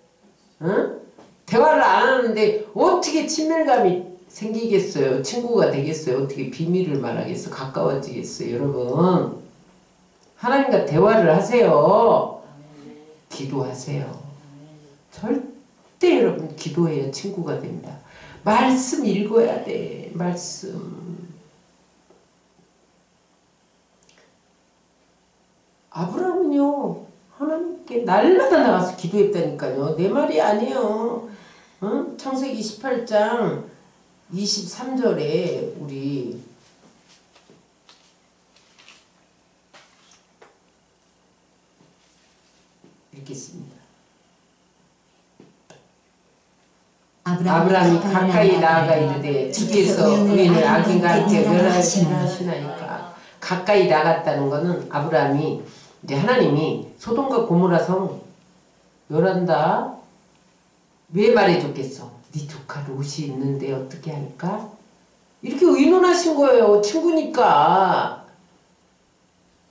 대화를 안 하는데 어떻게 친밀감이 생기겠어요? 친구가 되겠어요? 어떻게 비밀을 말하겠어? 가까워지겠어요? 여러분 하나님과 대화를 하세요. 기도하세요. 절대 여러분 기도해야 친구가 됩니다. 말씀 읽어야 돼. 말씀. 아브라함은요 하나님께 날마다 나가서 기도했다니까요. 내 말이 아니에요. 창세기 18장 23절에 우리 읽겠습니다. 아브라함이 가까이 나아가 이르되 주께서 의인을 악인과 함께 멸하시나이까. 가까이 나갔다는 것은 아브라함이 이제 하나님이 소돔과 고모라 성 멸한다. 왜 말해줬겠어? 네 조카 롯이 있는데 어떻게 할까? 이렇게 의논하신 거예요. 친구니까.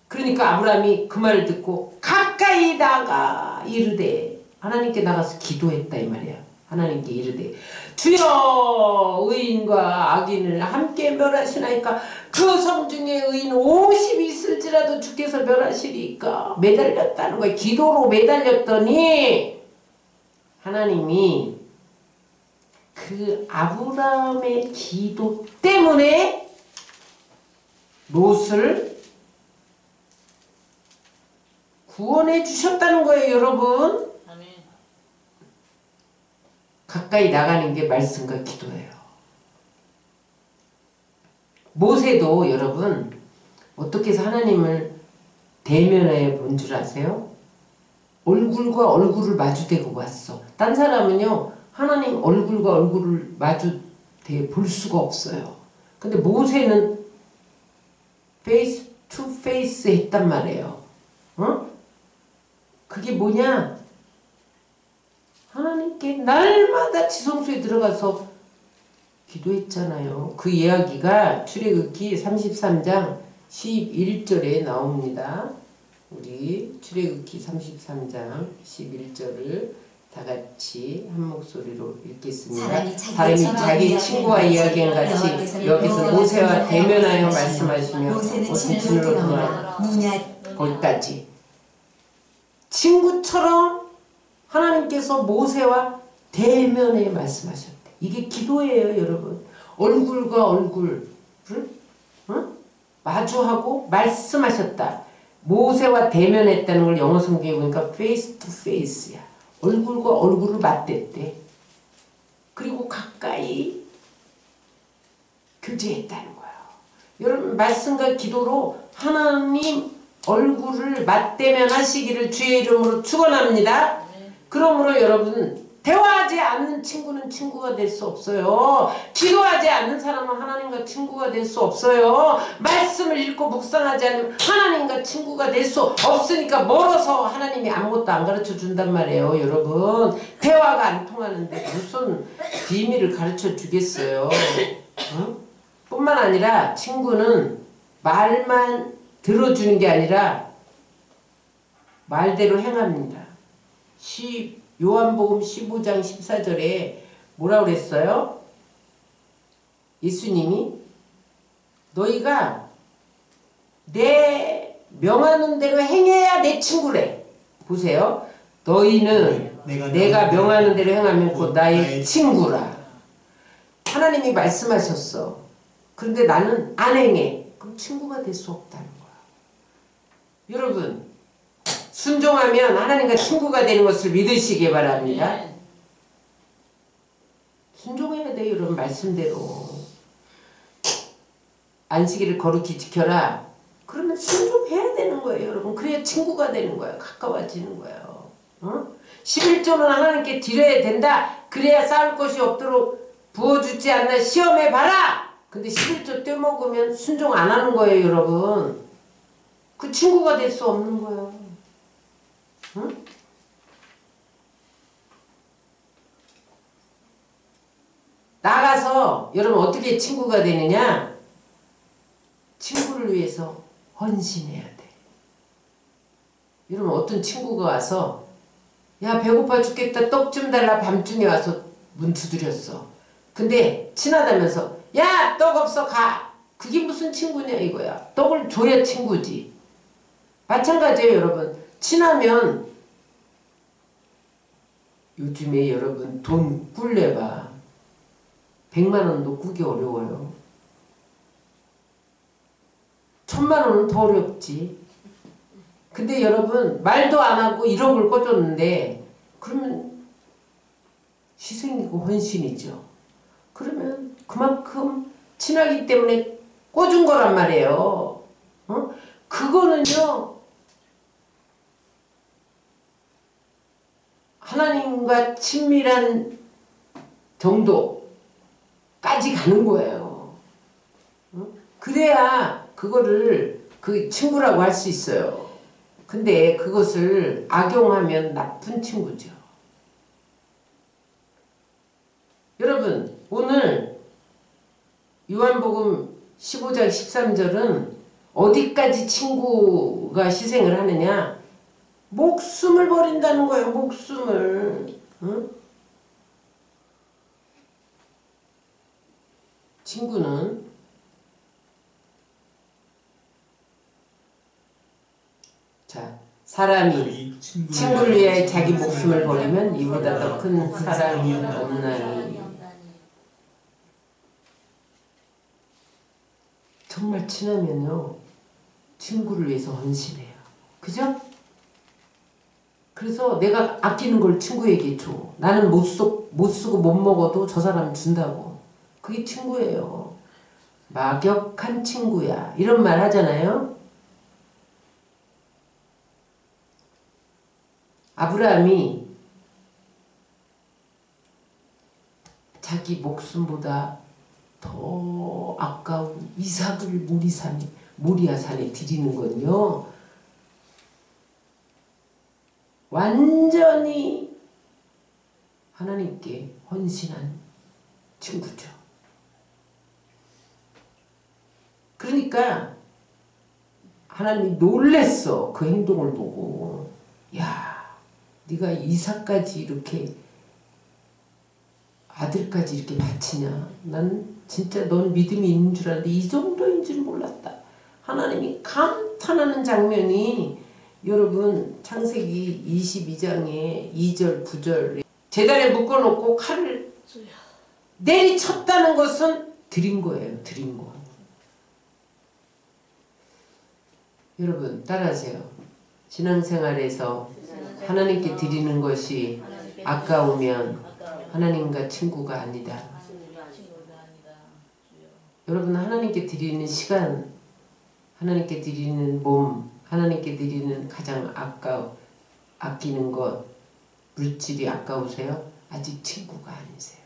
그러니까 아브라함이 그 말을 듣고 가까이 나가 이르되 하나님께 나가서 기도했다 이 말이야. 하나님께 이르되 주여 의인과 악인을 함께 멸하시나이까. 그 성 중에 의인 50이 있을지라도 주께서 멸하시리까. 매달렸다는 거야. 기도로 매달렸더니 하나님이 그 아브라함의 기도 때문에 롯을 구원해 주셨다는 거예요. 여러분 가까이 나가는 게 말씀과 기도예요. 모세도 여러분 어떻게 해서 하나님을 대면해 본 줄 아세요? 얼굴과 얼굴을 마주대고 왔어. 딴 사람은요 하나님 얼굴과 얼굴을 마주대 볼 수가 없어요. 근데 모세는 페이스 투 페이스 했단 말이에요. 그게 뭐냐? 하나님께 날마다 지성소에 들어가서 기도했잖아요. 그 이야기가 출애굽기 33장 11절에 나옵니다. 우리 출애굽기 33장 11절을 다 같이 한 목소리로 읽겠습니다. 사람이 자기 친구와 이야기한 같이 여기서 모세와 대면하여 말씀하시며 어떤 진으로 통하라. 거기까지. 친구처럼 하나님께서 모세와 대면에 말씀하셨대. 이게 기도예요, 여러분. 얼굴과 얼굴을 마주하고 말씀하셨다. 모세와 대면했다는 걸 영어 성경에 보니까 face to face야. 얼굴과 얼굴을 맞댔대. 그리고 가까이 교제했다는 거예요. 여러분 말씀과 기도로 하나님 얼굴을 맞대면 하시기를 주의 이름으로 축원합니다. 그러므로 여러분 대화하지 않는 친구는 친구가 될 수 없어요. 기도하지 않는 사람은 하나님과 친구가 될 수 없어요. 말씀을 읽고 묵상하지 않으면 하나님과 친구가 될 수 없으니까 멀어서 하나님이 아무것도 안 가르쳐 준단 말이에요. 여러분 대화가 안 통하는데 무슨 비밀을 가르쳐 주겠어요. 응? 뿐만 아니라 친구는 말만 들어주는 게 아니라 말대로 행합니다. 요한복음 15장 14절에 뭐라고 그랬어요? 예수님이 너희가 내 명하는 대로 행해야 내 친구래. 보세요. 너희는 내가 명하는 대로 행하면 곧 나의 친구라. 하나님이 말씀하셨어. 그런데 나는 안 행해. 그럼 친구가 될 수 없다는 거야. 여러분 순종하면 하나님과 친구가 되는 것을 믿으시기 바랍니다. 순종해야 돼요. 여러분 말씀대로. 안식일을 거룩히 지켜라. 그러면 순종해야 되는 거예요. 여러분. 그래야 친구가 되는 거예요. 가까워지는 거예요. 11조는 하나님께 드려야 된다. 그래야 쌓을 것이 없도록 부어주지 않나 시험해봐라. 근데 11조 떼먹으면 순종 안 하는 거예요. 여러분. 그 친구가 될 수 없는 거예요. 응? 나가서 여러분 어떻게 친구가 되느냐? 친구를 위해서 헌신해야 돼. 여러분 어떤 친구가 와서 야 배고파 죽겠다 떡 좀 달라 밤중에 와서 문 두드렸어. 근데 친하다면서 야 떡 없어 가. 그게 무슨 친구냐 이거야. 떡을 줘야 친구지. 마찬가지예요 여러분. 친하면 요즘에 여러분 돈 꿀내봐 100만원도 꾸기 어려워요. 1000만원은 더 어렵지. 근데 여러분 말도 안 하고 1억을 꿔줬는데 그러면 희생이고 헌신이죠. 그러면 그만큼 친하기 때문에 꿔준 거란 말이에요. 그거는요 하나님과 친밀한 정도까지 가는 거예요. 그래야 그거를 그 친구라고 할 수 있어요. 근데 그것을 악용하면 나쁜 친구죠. 여러분 오늘 요한복음 15장 13절은 어디까지 친구가 희생을 하느냐? 목숨을 버린다는 거예요. 목숨을. 응? 친구는 자 사람이 친구를 위해 자기 목숨을 버리면 이보다 더 큰 사랑이 없나니. 정말 친하면요 친구를 위해서 헌신해요. 그죠? 그래서 내가 아끼는 걸 친구에게 줘. 나는 못 쓰고 못 먹어도 저 사람 준다고. 그게 친구예요. 막역한 친구야. 이런 말 하잖아요. 아브라함이 자기 목숨보다 더 아까운 이삭을 모리아산에 드리는 건요. 완전히 하나님께 헌신한 친구죠. 그러니까 하나님이 놀랬어. 그 행동을 보고. 야, 네가 이삭까지 이렇게 아들까지 이렇게 바치냐. 난 진짜 넌 믿음이 있는 줄 알았는데 이 정도인 줄 몰랐다. 하나님이 감탄하는 장면이 여러분 창세기 22장의 2절 9절 제단에 묶어놓고 칼을 내리쳤다는 것은 드린 거예요. 드린 거. 여러분 따라하세요. 신앙생활에서 하나님께 드리는 것이 아까우면 하나님과 친구가 아니다. 여러분 하나님께 드리는 시간, 하나님께 드리는 몸, 하나님께 드리는 가장 아끼는 것, 물질이 아까우세요? 아직 친구가 아니세요.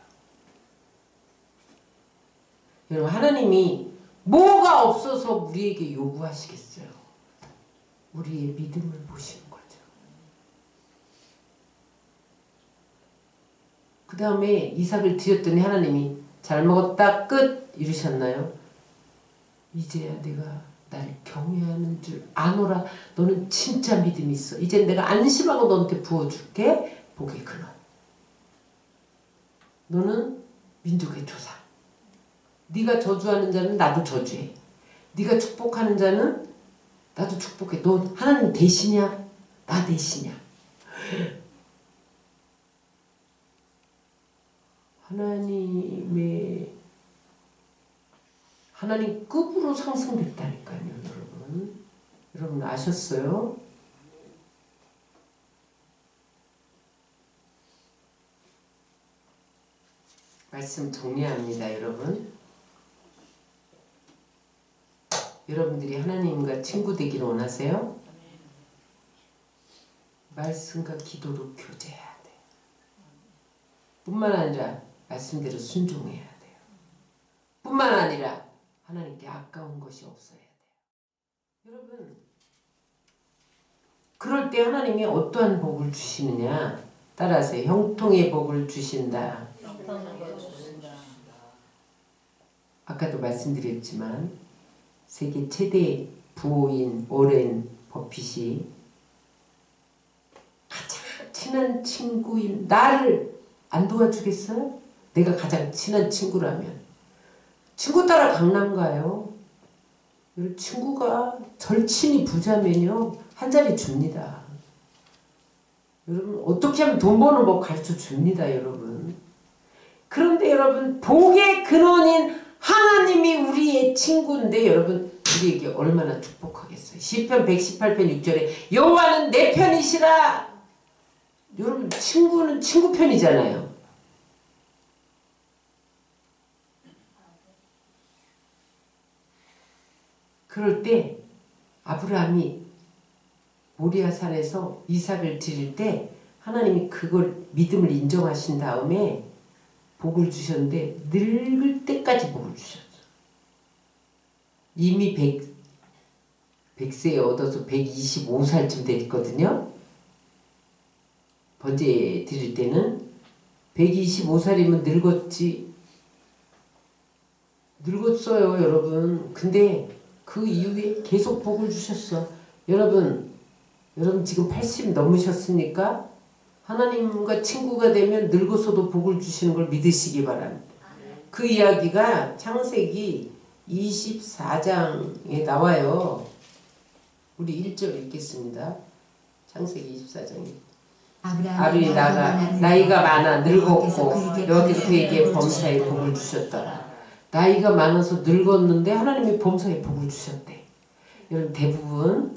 여러분 하나님이 뭐가 없어서 우리에게 요구하시겠어요? 우리의 믿음을 보시는 거죠. 그 다음에 이삭을 드렸더니 하나님이 잘 먹었다 끝 이러셨나요? 이제야 내가 나를 경외하는 줄 아노라. 너는 진짜 믿음이 있어. 이제 내가 안심하고 너한테 부어줄게. 복의 근원. 너는 민족의 조상. 네가 저주하는 자는 나도 저주해. 네가 축복하는 자는 나도 축복해. 너 하나님 대신이야? 나 대신이야? 하나님 급으로 상승됐다니까요, 여러분. 여러분 아셨어요? 말씀 정리합니다, 여러분. 여러분들이 하나님과 친구 되기를 원하세요? 말씀과 기도로 교제해야 돼요. 뿐만 아니라 말씀대로 순종해야 돼요. 뿐만 아니라 하나님께 아까운 것이 없어야 돼요. 여러분, 그럴 때 하나님이 어떠한 복을 주시느냐? 따라서 형통의 복을 주신다. 아까도 말씀드렸지만 세계 최대 부호인 오렌 버핏이 가장 친한 친구인 나를 안 도와주겠어요? 내가 가장 친한 친구라면. 친구 따라 강남 가요. 친구가 절친이 부자면요 한 자리 줍니다. 여러분 어떻게 하면 돈 버는 법 가르쳐 줍니다, 여러분. 그런데 여러분 복의 근원인 하나님이 우리의 친구인데 여러분 우리에게 얼마나 축복하겠어요. 시편 118편 6절에 여호와는 내 편이시라. 여러분 친구는 친구 편이잖아요. 그럴 때 아브라함이 모리아산에서 이삭을 드릴 때 하나님이 그걸 믿음을 인정하신 다음에 복을 주셨는데 늙을 때까지 복을 주셨어. 이미 100세에 얻어서 125살쯤 됐거든요. 번제 드릴 때는 125살이면 늙었어요, 여러분. 근데 그 이후에 계속 복을 주셨어. 여러분 지금 80 넘으셨습니까? 하나님과 친구가 되면 늙어서도 복을 주시는 걸 믿으시기 바랍니다. 그 이야기가 창세기 24장에 나와요. 우리 1절 읽겠습니다. 창세기 24장에 아브라함이 나이가 많아 늙었고 여기서 그에게 범사의 복을 주셨더라. 나이가 많아서 늙었는데 하나님이 범사의 복을 주셨대. 여러분 대부분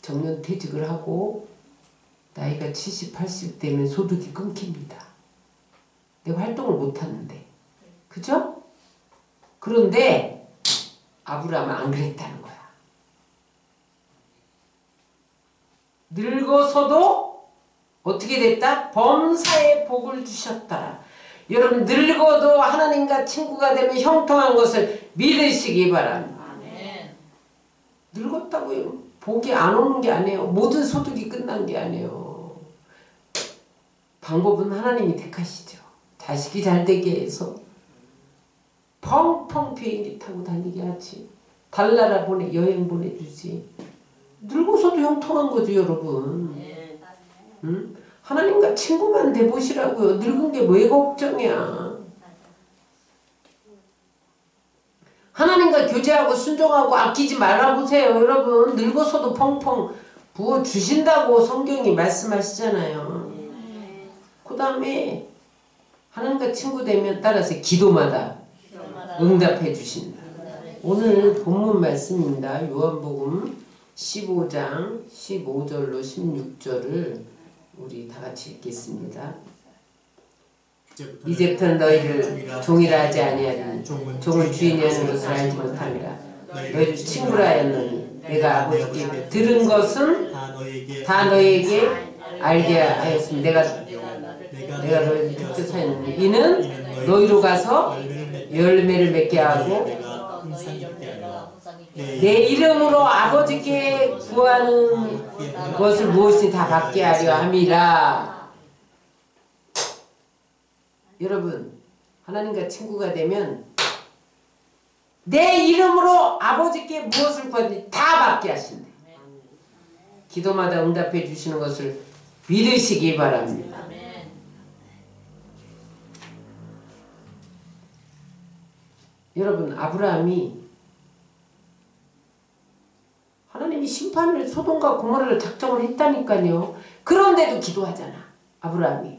정년퇴직을 하고 나이가 70, 80 되면 소득이 끊깁니다. 내가 활동을 못하는데. 그죠? 그런데 아브라함은 안 그랬다는 거야. 늙어서도 어떻게 됐다? 범사의 복을 주셨더라. 여러분 늙어도 하나님과 친구가 되면 형통한 것을 믿으시기 바랍니다. 늙었다고 복이 안 오는 게 아니에요. 모든 소득이 끝난 게 아니에요. 방법은 하나님이 택하시죠. 자식이 잘 되게 해서 펑펑 비행기 타고 다니게 하지. 달나라 여행 보내주지. 늙어서도 형통한 거죠, 여러분. 응? 하나님과 친구만 돼보시라고요. 늙은 게 왜 걱정이야. 하나님과 교제하고 순종하고 아끼지 말아보세요. 여러분 늙어서도 펑펑 부어주신다고 성경이 말씀하시잖아요. 그 다음에 하나님과 친구 되면 따라서 기도마다 응답해 주신다. 오늘 본문 말씀입니다. 요한복음 15장 15절로 16절을 우리 다 같이 읽겠습니다. 이제부터는 너희를 종이라 하지 아니하리니 종은 주인이 하는 것을 알지 못함이라. 너희를 친구라 하였노니 내가 아버지께 들은 것은 다 너희에게 알게 하였습니다. 내가 너희를 뜻 하였느니 이는 너희로 가서 열매를 맺게 하고 내 이름으로 아버지께 구하는 것을 무엇이 다 받게 하려 함이라. 여러분, 하나님과 친구가 되면 내 이름으로 아버지께 무엇을 구하든지 다 받게 하신대. 기도마다 응답해 주시는 것을 믿으시기 바랍니다. 여러분, 아브라함이 하나님이 심판을 소돔과 고모라를 작정을 했다니까요. 그런데도 기도하잖아. 아브라함이.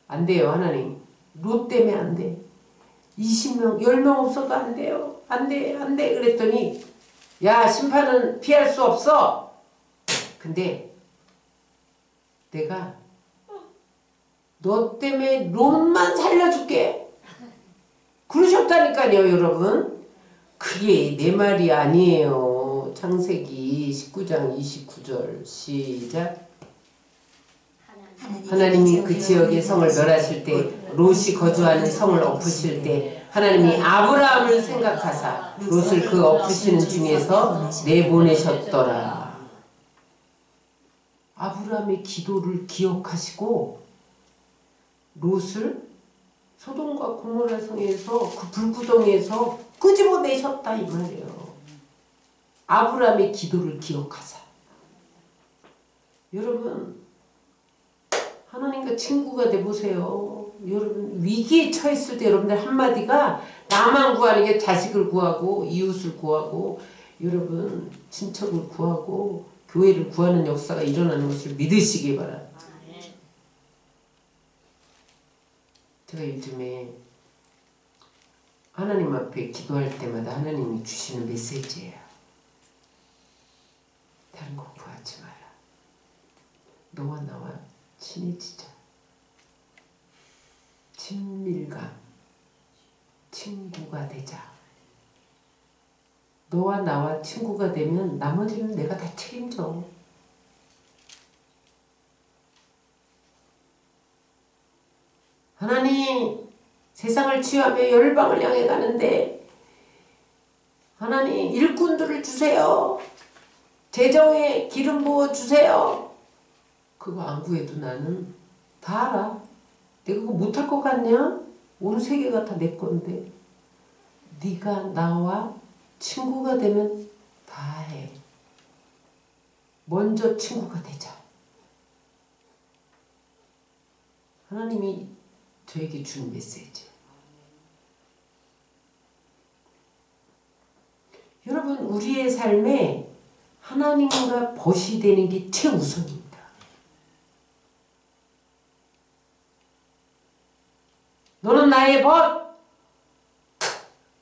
안 돼요, 하나님. 롯 때문에 안 돼. 20명, 10명 없어도 안 돼요. 안 돼, 안 돼. 그랬더니 야, 심판은 피할 수 없어. 근데 내가 너 때문에 롯만 살려줄게. 그러셨다니까요, 여러분. 그게 내 말이 아니에요. 창세기 19장 29절 시작. 하나님이 그 지역의 성을 멸하실 때 롯이 거주하는 성을 엎으실 때 하나님이 아브라함을 생각하사 롯을 그 엎으시는 중에서 내보내셨더라. 아브라함의 기도를 기억하시고 롯을 소돔과 고모라 성에서 그 불구덩이에서 끄집어내셨다 이 말이에요. 아브라함의 기도를 기억하사. 여러분, 하나님과 친구가 돼보세요. 여러분, 위기에 처했을 때 여러분들 한마디가 나만 구하는 게 자식을 구하고 이웃을 구하고 여러분 친척을 구하고 교회를 구하는 역사가 일어나는 것을 믿으시기 바랍니다. 제가 요즘에 하나님 앞에 기도할 때마다 하나님이 주시는 메시지예요. 다른 거 구하지 마라. 너와 나와 친해지자. 친밀감, 친구가 되자. 너와 나와 친구가 되면 나머지는 내가 다 책임져. 하나님, 세상을 취하며 열방을 향해 가는데 하나님 일꾼들을 주세요. 재정에 기름 부어 주세요. 그거 안 구해도 나는 다 알아. 내가 그거 못할 것 같냐? 온 세계가 다 내 건데. 네가 나와 친구가 되면 다 해. 먼저 친구가 되자. 하나님이 저에게 준 메시지. 여러분, 우리의 삶에 하나님과 벗이 되는 게 최우선입니다. 너는 나의 벗!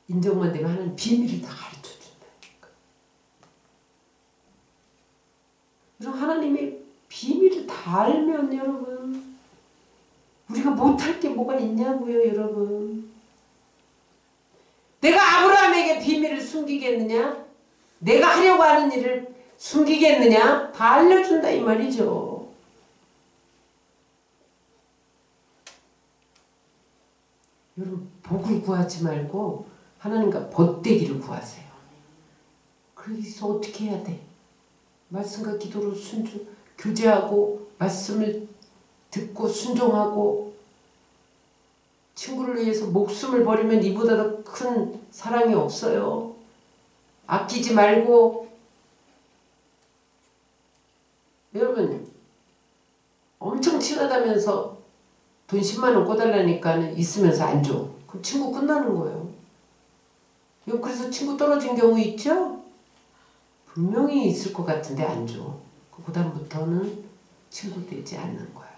인정만 되면 하나님 비밀을 다 가르쳐준다. 여러분, 하나님의 비밀을 다 알면 여러분 우리가 못할 게 뭐가 있냐고요, 여러분. 내가 아브라함에게 비밀을 숨기겠느냐? 내가 하려고 하는 일을 숨기겠느냐? 다 알려준다 이 말이죠. 여러분, 복을 구하지 말고 하나님과 벗되기를 구하세요. 그래서 어떻게 해야 돼? 말씀과 기도로 교제하고 말씀을 듣고 순종하고 친구를 위해서 목숨을 버리면 이보다 더 큰 사랑이 없어요. 아끼지 말고. 여러분, 엄청 친하다면서 돈 10만 원 꿔달라니까 있으면서 안 줘. 그럼 친구 끝나는 거예요. 그래서 친구 떨어진 경우 있죠? 분명히 있을 것 같은데 안 줘. 그 다음부터는 친구 되지 않는 거예요.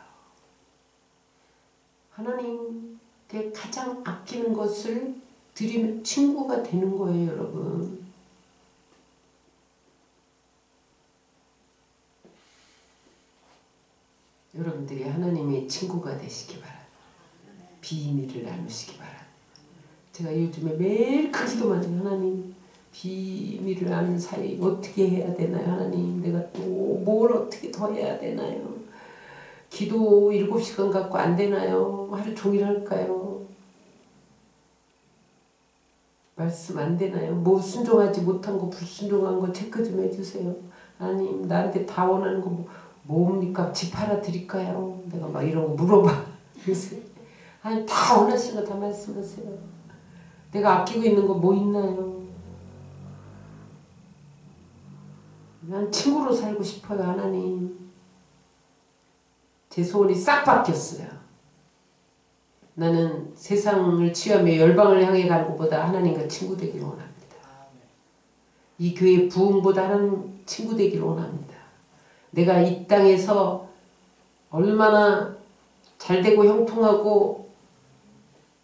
하나님께 가장 아끼는 것을 드리면 친구가 되는 거예요, 여러분. 여러분들이 하나님의 친구가 되시기 바랍니다. 비밀을 나누시기 바랍니다. 제가 요즘에 매일 그 기도만 해요. 하나님 비밀을 아는 사이 어떻게 해야 되나요? 하나님 내가 또 뭘 어떻게 더 해야 되나요? 기도 7시간 갖고 안 되나요? 하루 종일 할까요? 말씀 안 되나요? 뭐 순종하지 못한 거 불순종한 거 체크 좀 해주세요. 하나님 나한테 다 원하는 거 뭡니까? 집 하나 드릴까요? 내가 막 이런 거 물어봐. 그래서 하나님 다 원하시는 거 다 말씀하세요. 내가 아끼고 있는 거 뭐 있나요? 난 친구로 살고 싶어요. 하나님 제 소원이 싹 바뀌었어요. 나는 세상을 취하며 열방을 향해 가는 것보다 하나님과 친구 되기를 원합니다. 이 교회 부흥보다 하나님 친구 되기를 원합니다. 내가 이 땅에서 얼마나 잘되고 형통하고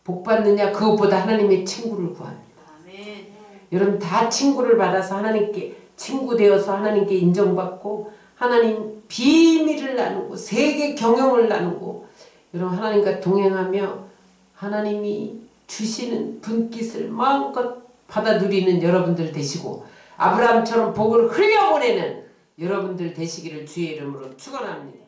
복받느냐 그것보다 하나님의 친구를 구합니다. 여러분 다 친구를 받아서 하나님께 친구 되어서 하나님께 인정받고 하나님 비밀을 나누고 세계 경영을 나누고 여러분 하나님과 동행하며 하나님이 주시는 분깃을 마음껏 받아 누리는 여러분들 되시고 아브라함처럼 복을 흘려보내는 여러분들 되시기를 주의 이름으로 축원합니다.